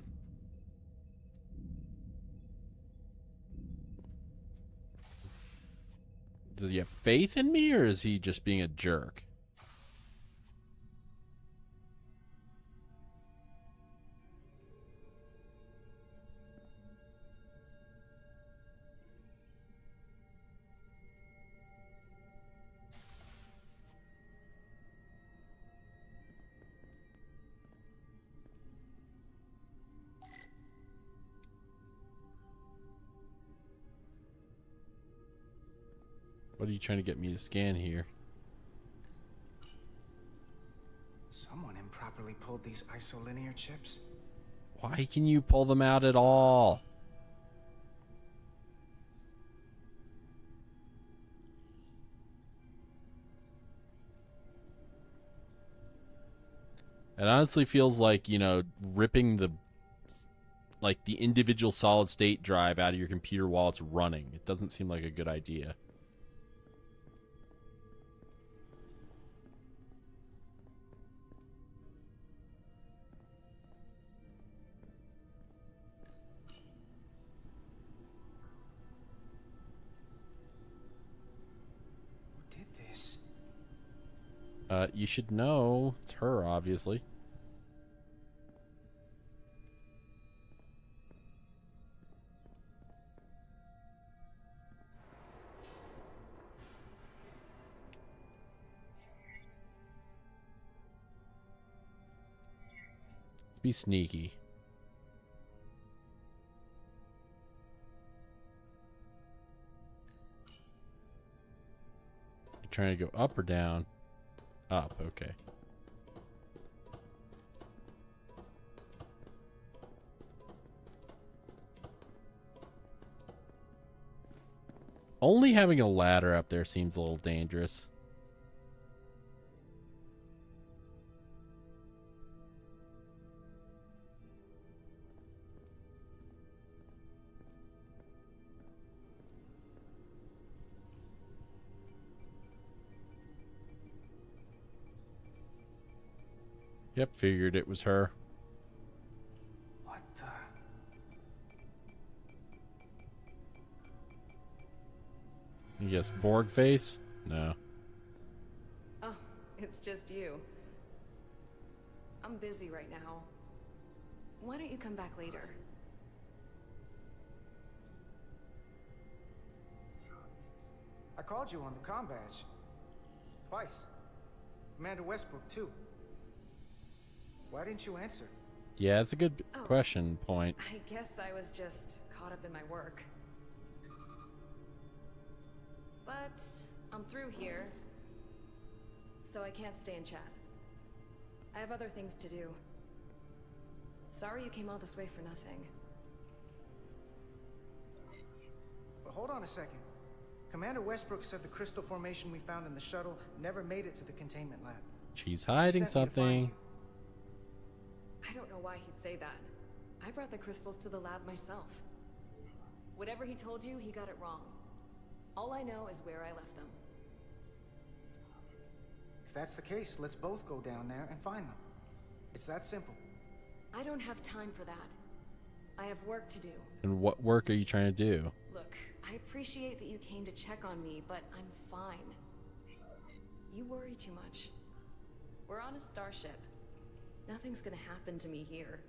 S2: Does he have faith in me, or is he just being a jerk? What are you trying to get me to scan here?
S3: Someone improperly pulled these isolinear chips.
S2: Why can you pull them out at all? It honestly feels like, you know, ripping the individual solid state drive out of your computer while it's running. It doesn't seem like a good idea. You should know. It's her, obviously. Be sneaky. You're trying to go up or down? Up, okay. Only having a ladder up there seems a little dangerous. Yep, figured it was her.
S3: What the?
S2: You guess Borg face? No.
S1: Oh, it's just you. I'm busy right now. Why don't you come back later?
S3: I called you on the comm badge. Twice. Commander Westbrook, too. Why didn't you answer?
S2: Yeah, it's a good question point.
S1: I guess I was just caught up in my work. But I'm through here, so I can't stay and chat. I have other things to do. Sorry you came all this way for nothing.
S3: But hold on a second. Commander Westbrook said the crystal formation we found in the shuttle never made it to the containment lab.
S2: She's hiding something.
S1: I don't know why he'd say that. I brought the crystals to the lab myself. Whatever he told you, he got it wrong. All I know is where I left them.
S3: If that's the case, let's both go down there and find them. It's that simple.
S1: I don't have time for that. I have work to do.
S2: And what work are you trying to do?
S1: Look, I appreciate that you came to check on me, but I'm fine. You worry too much. We're on a starship. Nothing's gonna happen to me here.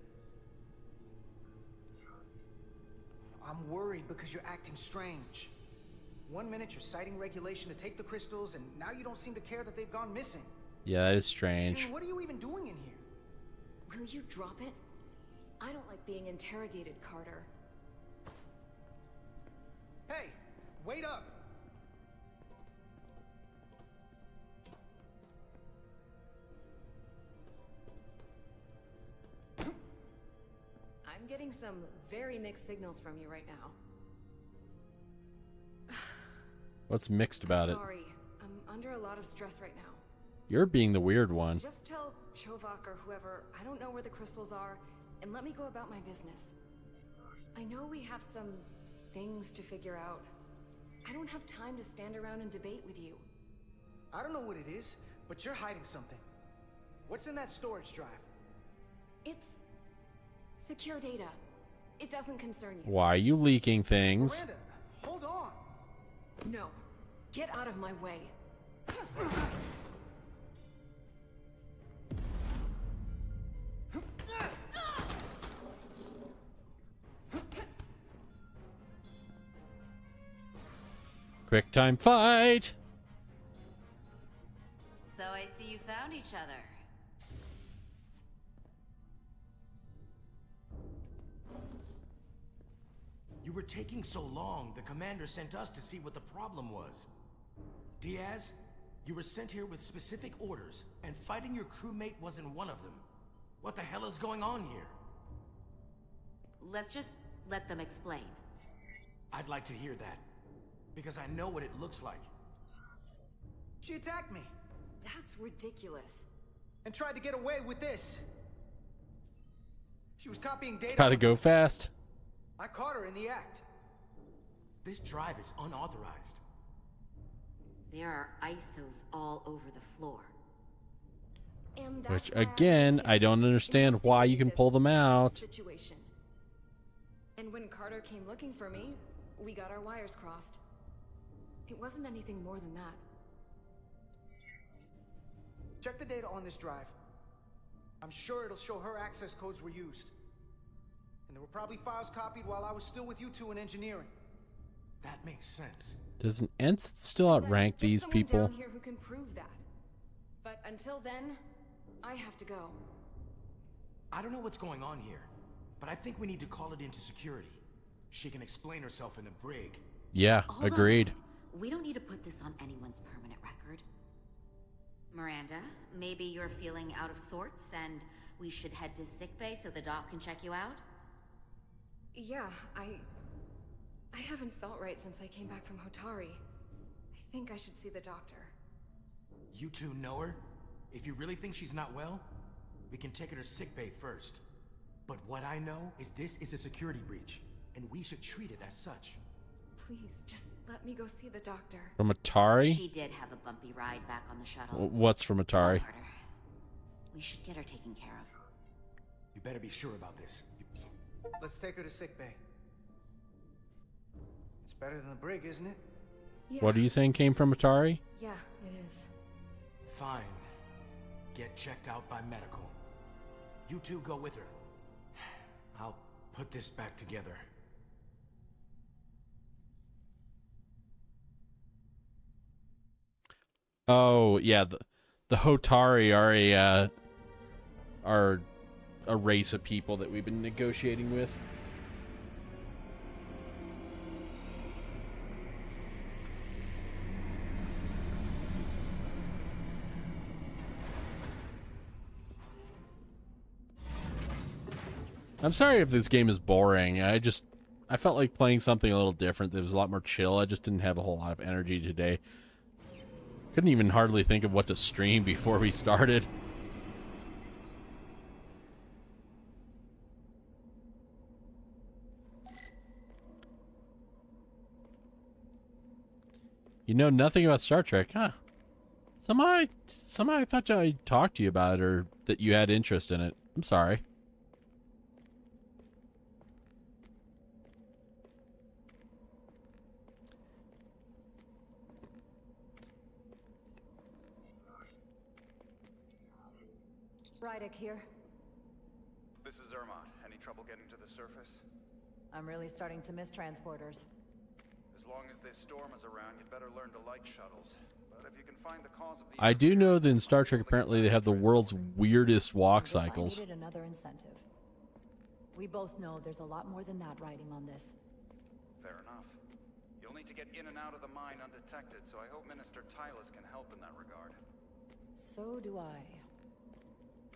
S3: I'm worried because you're acting strange. 1 minute you're citing regulation to take the crystals, and now you don't seem to care that they've gone missing.
S2: Yeah, that is strange.
S3: And what are you even doing in here?
S1: Will you drop it? I don't like being interrogated, Carter.
S3: Hey, wait up!
S1: I'm getting some very mixed signals from you right now.
S2: What's mixed about it?
S1: Sorry, I'm under a lot of stress right now.
S2: You're being the weird one.
S1: Just tell Chovak or whoever I don't know where the crystals are, and let me go about my business. I know we have some things to figure out. I don't have time to stand around and debate with you.
S3: I don't know what it is, but you're hiding something. What's in that storage drive?
S1: It's secure data. It doesn't concern you.
S2: Why are you leaking things?
S3: Miranda, hold on.
S1: No. Get out of my way.
S2: Quick time fight!
S4: So I see you found each other.
S12: You were taking so long, the commander sent us to see what the problem was. Diaz, you were sent here with specific orders, and fighting your crewmate wasn't one of them. What the hell is going on here?
S4: Let's just let them explain.
S12: I'd like to hear that, because I know what it looks like.
S3: She attacked me.
S1: That's ridiculous.
S3: And tried to get away with this. She was copying data.
S2: Gotta go fast.
S3: I caught her in the act.
S12: This drive is unauthorized.
S4: There are ISOs all over the floor.
S1: And
S2: Which, again, I don't understand why you can pull them out.
S1: Situation. And when Carter came looking for me, we got our wires crossed. It wasn't anything more than that.
S3: Check the data on this drive. I'm sure it'll show her access codes were used. And there were probably files copied while I was still with you two in engineering.
S12: That makes sense.
S2: Doesn't Ents still outrank these people?
S1: Down here who can prove that. But until then, I have to go.
S12: I don't know what's going on here, but I think we need to call it into security. She can explain herself in the brig.
S2: Yeah,
S4: Hold
S2: agreed.
S4: on. We don't need to put this on anyone's permanent record. Miranda, maybe you're feeling out of sorts and we should head to sickbay so the doc can check you out?
S1: Yeah, I haven't felt right since I came back from Hotari. I think I should see the doctor.
S12: You two know her? If you really think she's not well, we can take her to sickbay first. But what I know is this is a security breach, and we should treat it as such.
S1: Please, just let me go see the doctor.
S2: From Atari?
S4: She did have a bumpy ride back on the shuttle.
S2: What's from Atari?
S4: Carter. We should get her taken care of.
S12: You better be sure about this.
S3: Let's take her to sickbay. It's better than the brig, isn't it?
S1: Yeah.
S2: What are you saying came from Atari?
S1: Yeah, it is.
S12: Fine. Get checked out by medical. You two go with her. I'll put this back together.
S2: Oh, yeah, the Hotari are a race of people that we've been negotiating with. I'm sorry if this game is boring. I felt like playing something a little different that was a lot more chill. I just didn't have a whole lot of energy today. Couldn't even hardly think of what to stream before we started. You know nothing about Star Trek, huh? Somehow I thought I talked to you about it, or that you had interest in it. I'm sorry.
S8: Rydick here.
S10: This is Zermatt. Any trouble getting to the surface?
S8: I'm really starting to miss transporters.
S10: As long as this storm is around, you'd better learn to like shuttles. But if you can find the cause of the
S2: I do know that in Star Trek apparently they have the world's weirdest walk cycles.
S8: I needed another incentive. We both know there's a lot more than that riding on this.
S10: Fair enough. You'll need to get in and out of the mine undetected, so I hope Minister Tylus can help in that regard.
S8: So do I.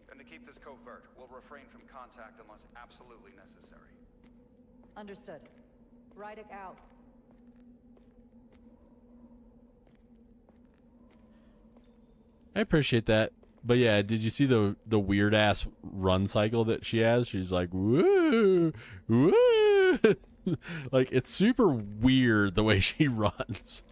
S10: And to keep this covert, we'll refrain from contact unless absolutely necessary.
S8: Understood. Rydick out.
S2: I appreciate that. But yeah, did you see the weird ass run cycle that she has? She's like, woo, woo. Like, it's super weird the way she runs.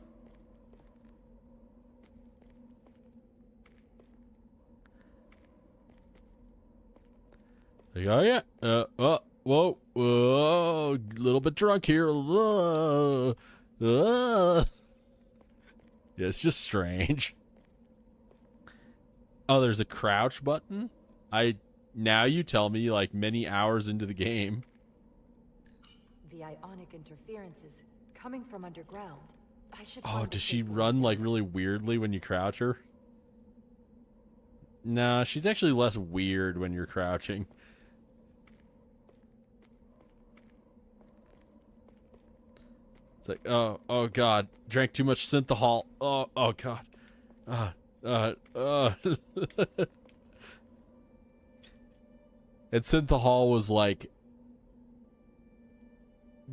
S2: Like, oh yeah, whoa, a little bit drunk here. Yeah, it's just strange. Oh, there's a crouch button? Now you tell me, like, many hours into the game.
S8: The ionic interferences coming from underground. I should
S2: Oh, does she run, like, really weirdly when you crouch her? No, she's actually less weird when you're crouching. It's like, oh god, drank too much synthahol. Oh god. And synthahol was like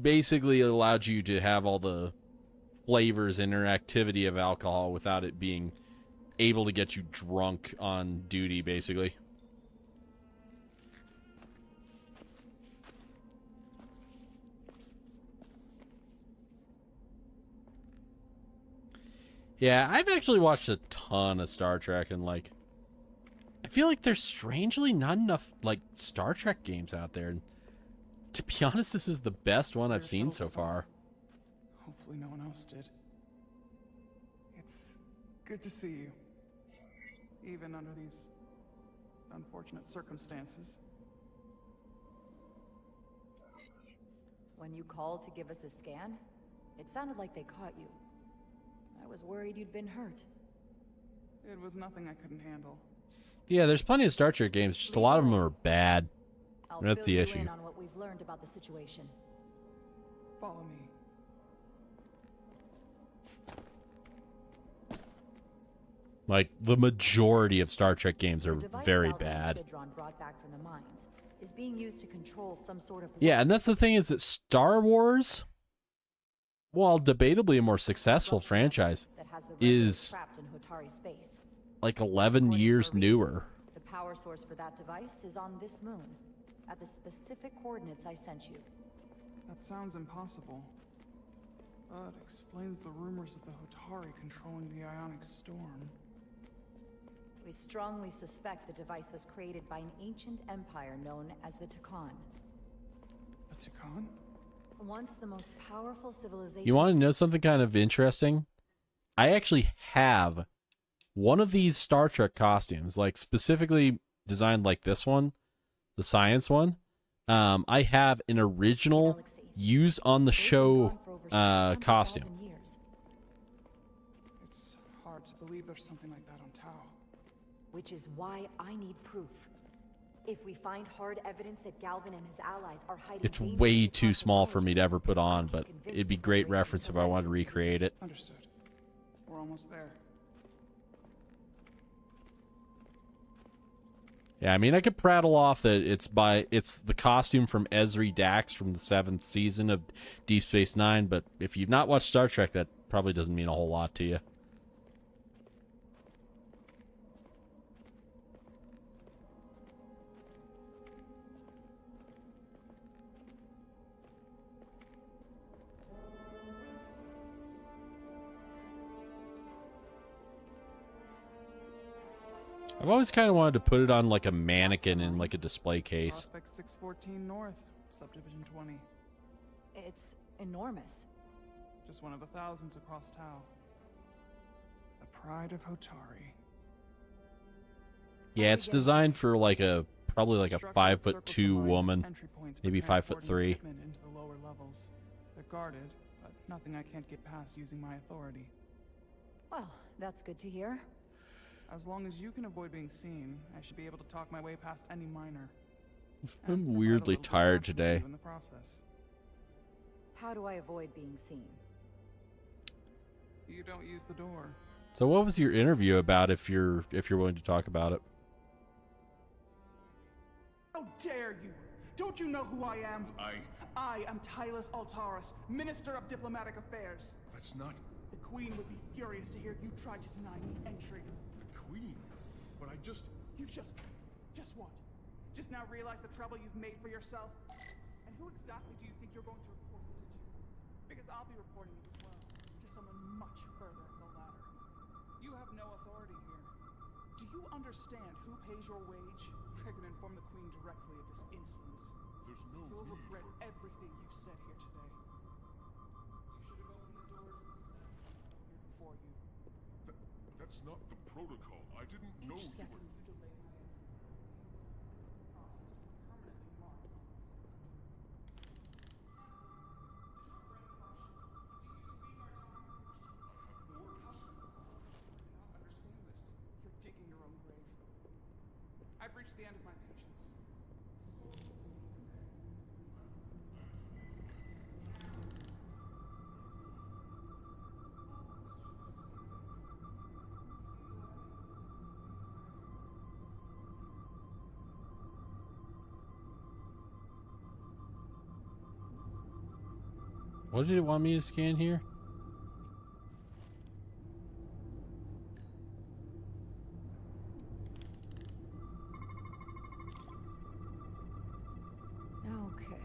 S2: basically allowed you to have all the flavors and interactivity of alcohol without it being able to get you drunk on duty, basically. Yeah, I've actually watched a ton of Star Trek, and like, I feel like there's strangely not enough like Star Trek games out there. And to be honest, this is the best one I've seen so far.
S6: Hopefully no one else did. It's good to see you. Even under these unfortunate circumstances.
S8: When you called to give us a scan, it sounded like they caught you. I was worried you'd been hurt.
S6: It was nothing I couldn't handle.
S2: Yeah, there's plenty of Star Trek games, just a lot of them are bad.
S8: I'll
S2: That's
S8: fill
S2: the
S8: you
S2: issue.
S8: in on what we've learned about the situation.
S6: Follow me.
S2: Like, the majority of Star Trek games are
S8: The device
S2: very
S8: Galvin and
S2: bad.
S8: Sidron brought back from the mines is being used to control some sort of
S2: Yeah, and that's the thing, is that Star Wars, while debatably a more successful franchise,
S8: that has the
S2: is
S8: trapped in Hotari space.
S2: like 11 years newer.
S8: The power source for that device is on this moon, at the specific coordinates I sent you.
S6: That sounds impossible. But explains the rumors of the Hotari controlling the ionic storm.
S8: We strongly suspect the device was created by an ancient empire known as the Takan.
S6: The Takan?
S8: Once the most powerful civilization.
S2: You want to know something kind of interesting? I actually have one of these Star Trek costumes, like specifically designed like this one, the science one. I have an original used on the show costume.
S6: It's hard to believe there's something like that on Tau.
S8: Which is why I need proof. If we find hard evidence that Galvin and his allies are hiding.
S2: It's way too small for me to ever put on, but it'd be great reference if I wanted to recreate it.
S6: Understood. We're almost there.
S2: Yeah, I mean, I could prattle off that it's the costume from Ezri Dax from the 7th season of Deep Space Nine, but if you've not watched Star Trek, that probably doesn't mean a whole lot to you. I've always kind of wanted to put it on like a mannequin in like a display case.
S6: Prospect 614 North, Subdivision 20.
S8: It's enormous.
S6: Just one of the thousands across Tau. The pride of Hotari.
S2: Yeah, it's designed for like a probably like a 5'2" woman, maybe 5'3".
S6: Into the lower levels. They're guarded, but nothing I can't get past using my authority.
S8: Well, that's good to hear.
S6: As long as you can avoid being seen, I should be able to talk my way past any miner.
S2: I'm weirdly tired today.
S6: In the process.
S8: How do I avoid being seen?
S6: You don't use the door.
S2: So what was your interview about if you're willing to talk about it?
S6: How dare you! Don't you know who I am? I am Tylus Altaris, Minister of Diplomatic Affairs.
S9: That's not...
S6: The Queen would be furious to hear you tried to deny me entry.
S9: The Queen? But I just...
S6: You just what? Just now realize the trouble you've made for yourself? And who exactly do you think you're going to report this to? Because I'll be reporting it as well, to someone much further up the ladder. You have no authority here. Do you understand who pays your wage? I can inform the Queen directly of this insolence.
S9: There's no
S6: You'll
S9: need
S6: regret
S9: for...
S6: everything you've said here today. You should have opened the doors to here before you.
S9: That's not the protocol. I didn't know you were...
S6: You delay my process to be permanently marked. You're digging your own grave. I've reached the end of my patience.
S2: What did it want me to scan here?
S8: Okay.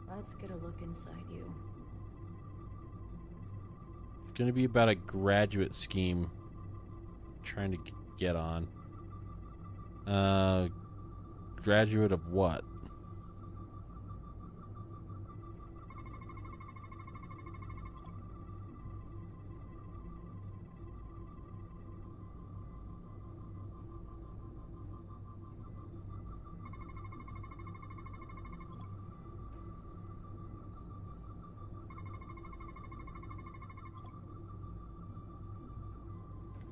S8: Let's get a look inside you.
S2: It's going to be about a graduate scheme trying to get on. Graduate of what?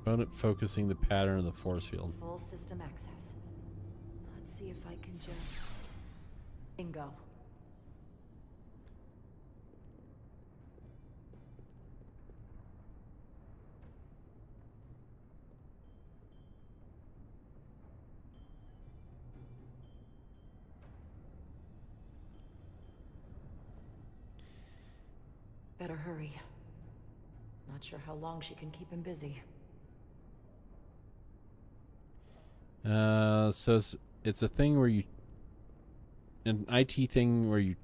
S2: Component focusing the pattern of the force field.
S8: Full system access. Let's see if I can just... Bingo. Better hurry. Not sure how long she can keep him busy.
S2: So it's a thing where you, an IT thing where you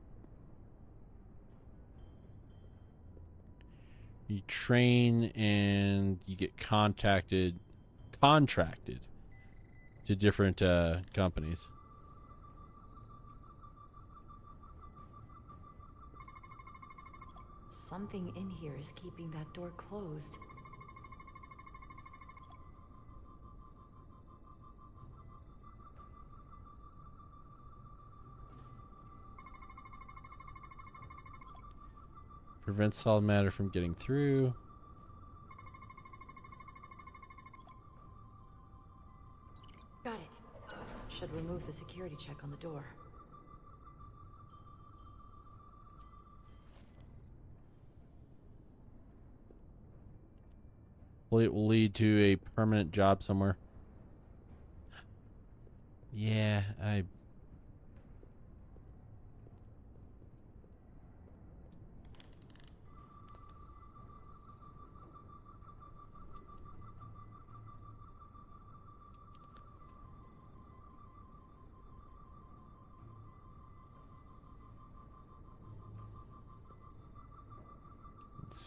S2: train and you get contracted to different companies.
S8: Something in here is keeping that door closed.
S2: Prevents solid matter from getting through.
S8: Got it. Should remove the security check on the door.
S2: It will lead to a permanent job somewhere. Yeah, let's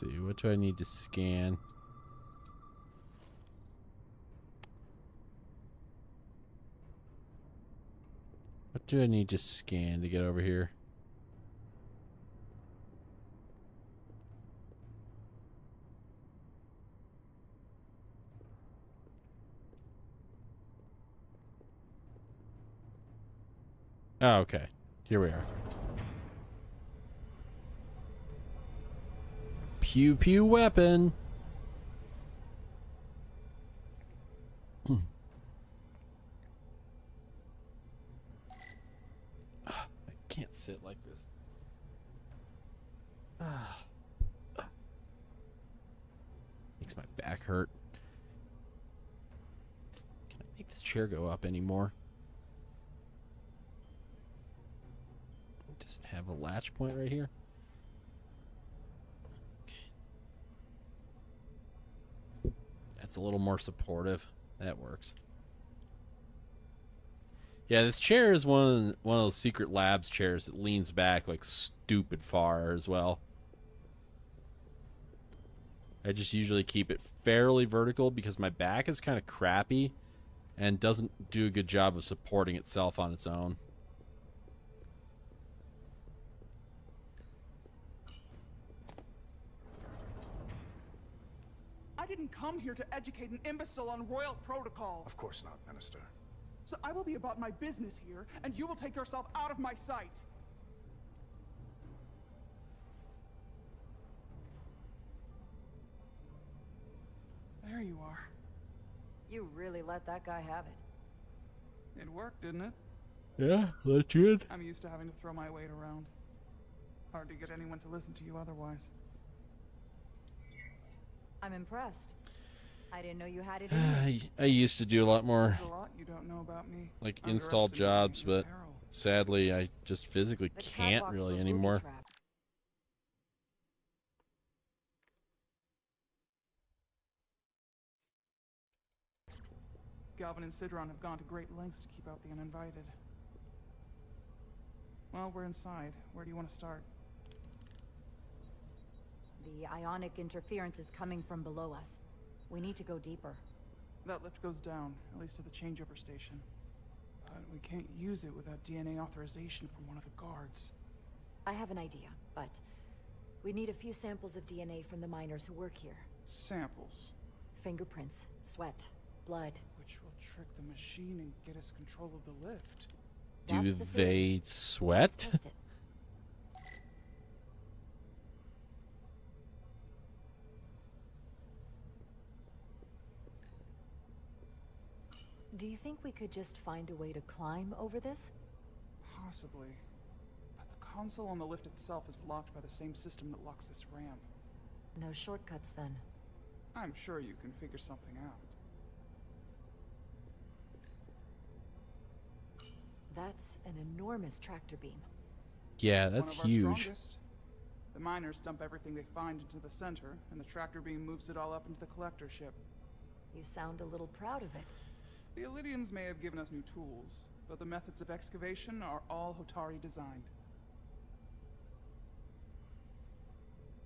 S2: see, what do I need to scan? do I need to scan to get over here? Oh, okay. Here we are. Pew pew weapon. I can't sit like this. Makes my back hurt. Can I make this chair go up anymore? Does it have a latch point right here? Okay. That's a little more supportive. That works. Yeah, this chair is one of those secret labs chairs that leans back like stupid far as well. I just usually keep it fairly vertical because my back is kind of crappy and doesn't do a good job of supporting itself on its own.
S6: I didn't come here to educate an imbecile on royal protocol.
S3: Of course not, Minister.
S6: So I will be about my business here, and you will take yourself out of my sight. There you are.
S8: You really let that guy have it.
S6: It worked, didn't it?
S2: Yeah, let you in.
S6: I'm used to having to throw my weight around. Hard to get anyone to listen to you otherwise.
S8: I'm impressed. I didn't know you had it in you.
S2: I used to do a lot more
S6: There's a lot you don't know about me.
S2: like install jobs, but sadly I just physically can't really anymore.
S6: Galvin and Sidron have gone to great lengths to keep out the uninvited. Well, we're inside. Where do you want to start?
S8: The ionic interference is coming from below us. We need to go deeper.
S6: That lift goes down, at least to the changeover station. But we can't use it without DNA authorization from one of the guards.
S8: I have an idea, but we need a few samples of DNA from the miners who work here.
S6: Samples?
S8: Fingerprints, sweat, blood.
S6: Which will trick the machine and get us control of the lift.
S2: Do they sweat?
S8: Do you think we could just find a way to climb over this?
S6: Possibly. But the console on the lift itself is locked by the same system that locks this ramp.
S8: No shortcuts then.
S6: I'm sure you can figure something out.
S8: That's an enormous tractor beam.
S2: Yeah, that's
S6: One of our
S2: huge.
S6: strongest. The miners dump everything they find into the center, and the tractor beam moves it all up into the collector ship.
S8: You sound a little proud of it.
S6: The Illidians may have given us new tools, but the methods of excavation are all Hotari designed.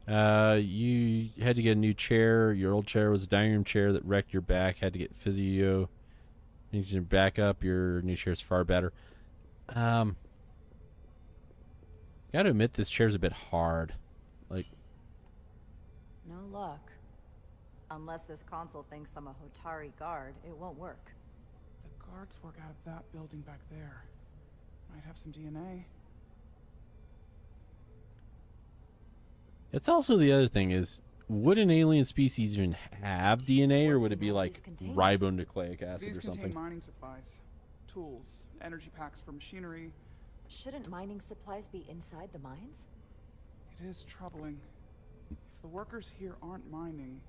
S2: You had to get a new chair. Your old chair was a dining room chair that wrecked your back. Had to get physio. Needs to back up. Your new chair's far better. Gotta admit, this chair's a bit hard. Like,
S8: No luck. Unless this console thinks I'm a Hotari guard, it won't work.
S6: The guards work out of that building back there. Might have some DNA.
S2: it's also the other thing is, would an alien species even have DNA, or would it be like ribonucleic acid
S6: These
S2: or
S6: contain
S2: something?
S6: mining supplies, tools, energy packs for machinery.
S8: Shouldn't mining supplies be inside the mines?
S6: It is troubling. If the workers here aren't mining,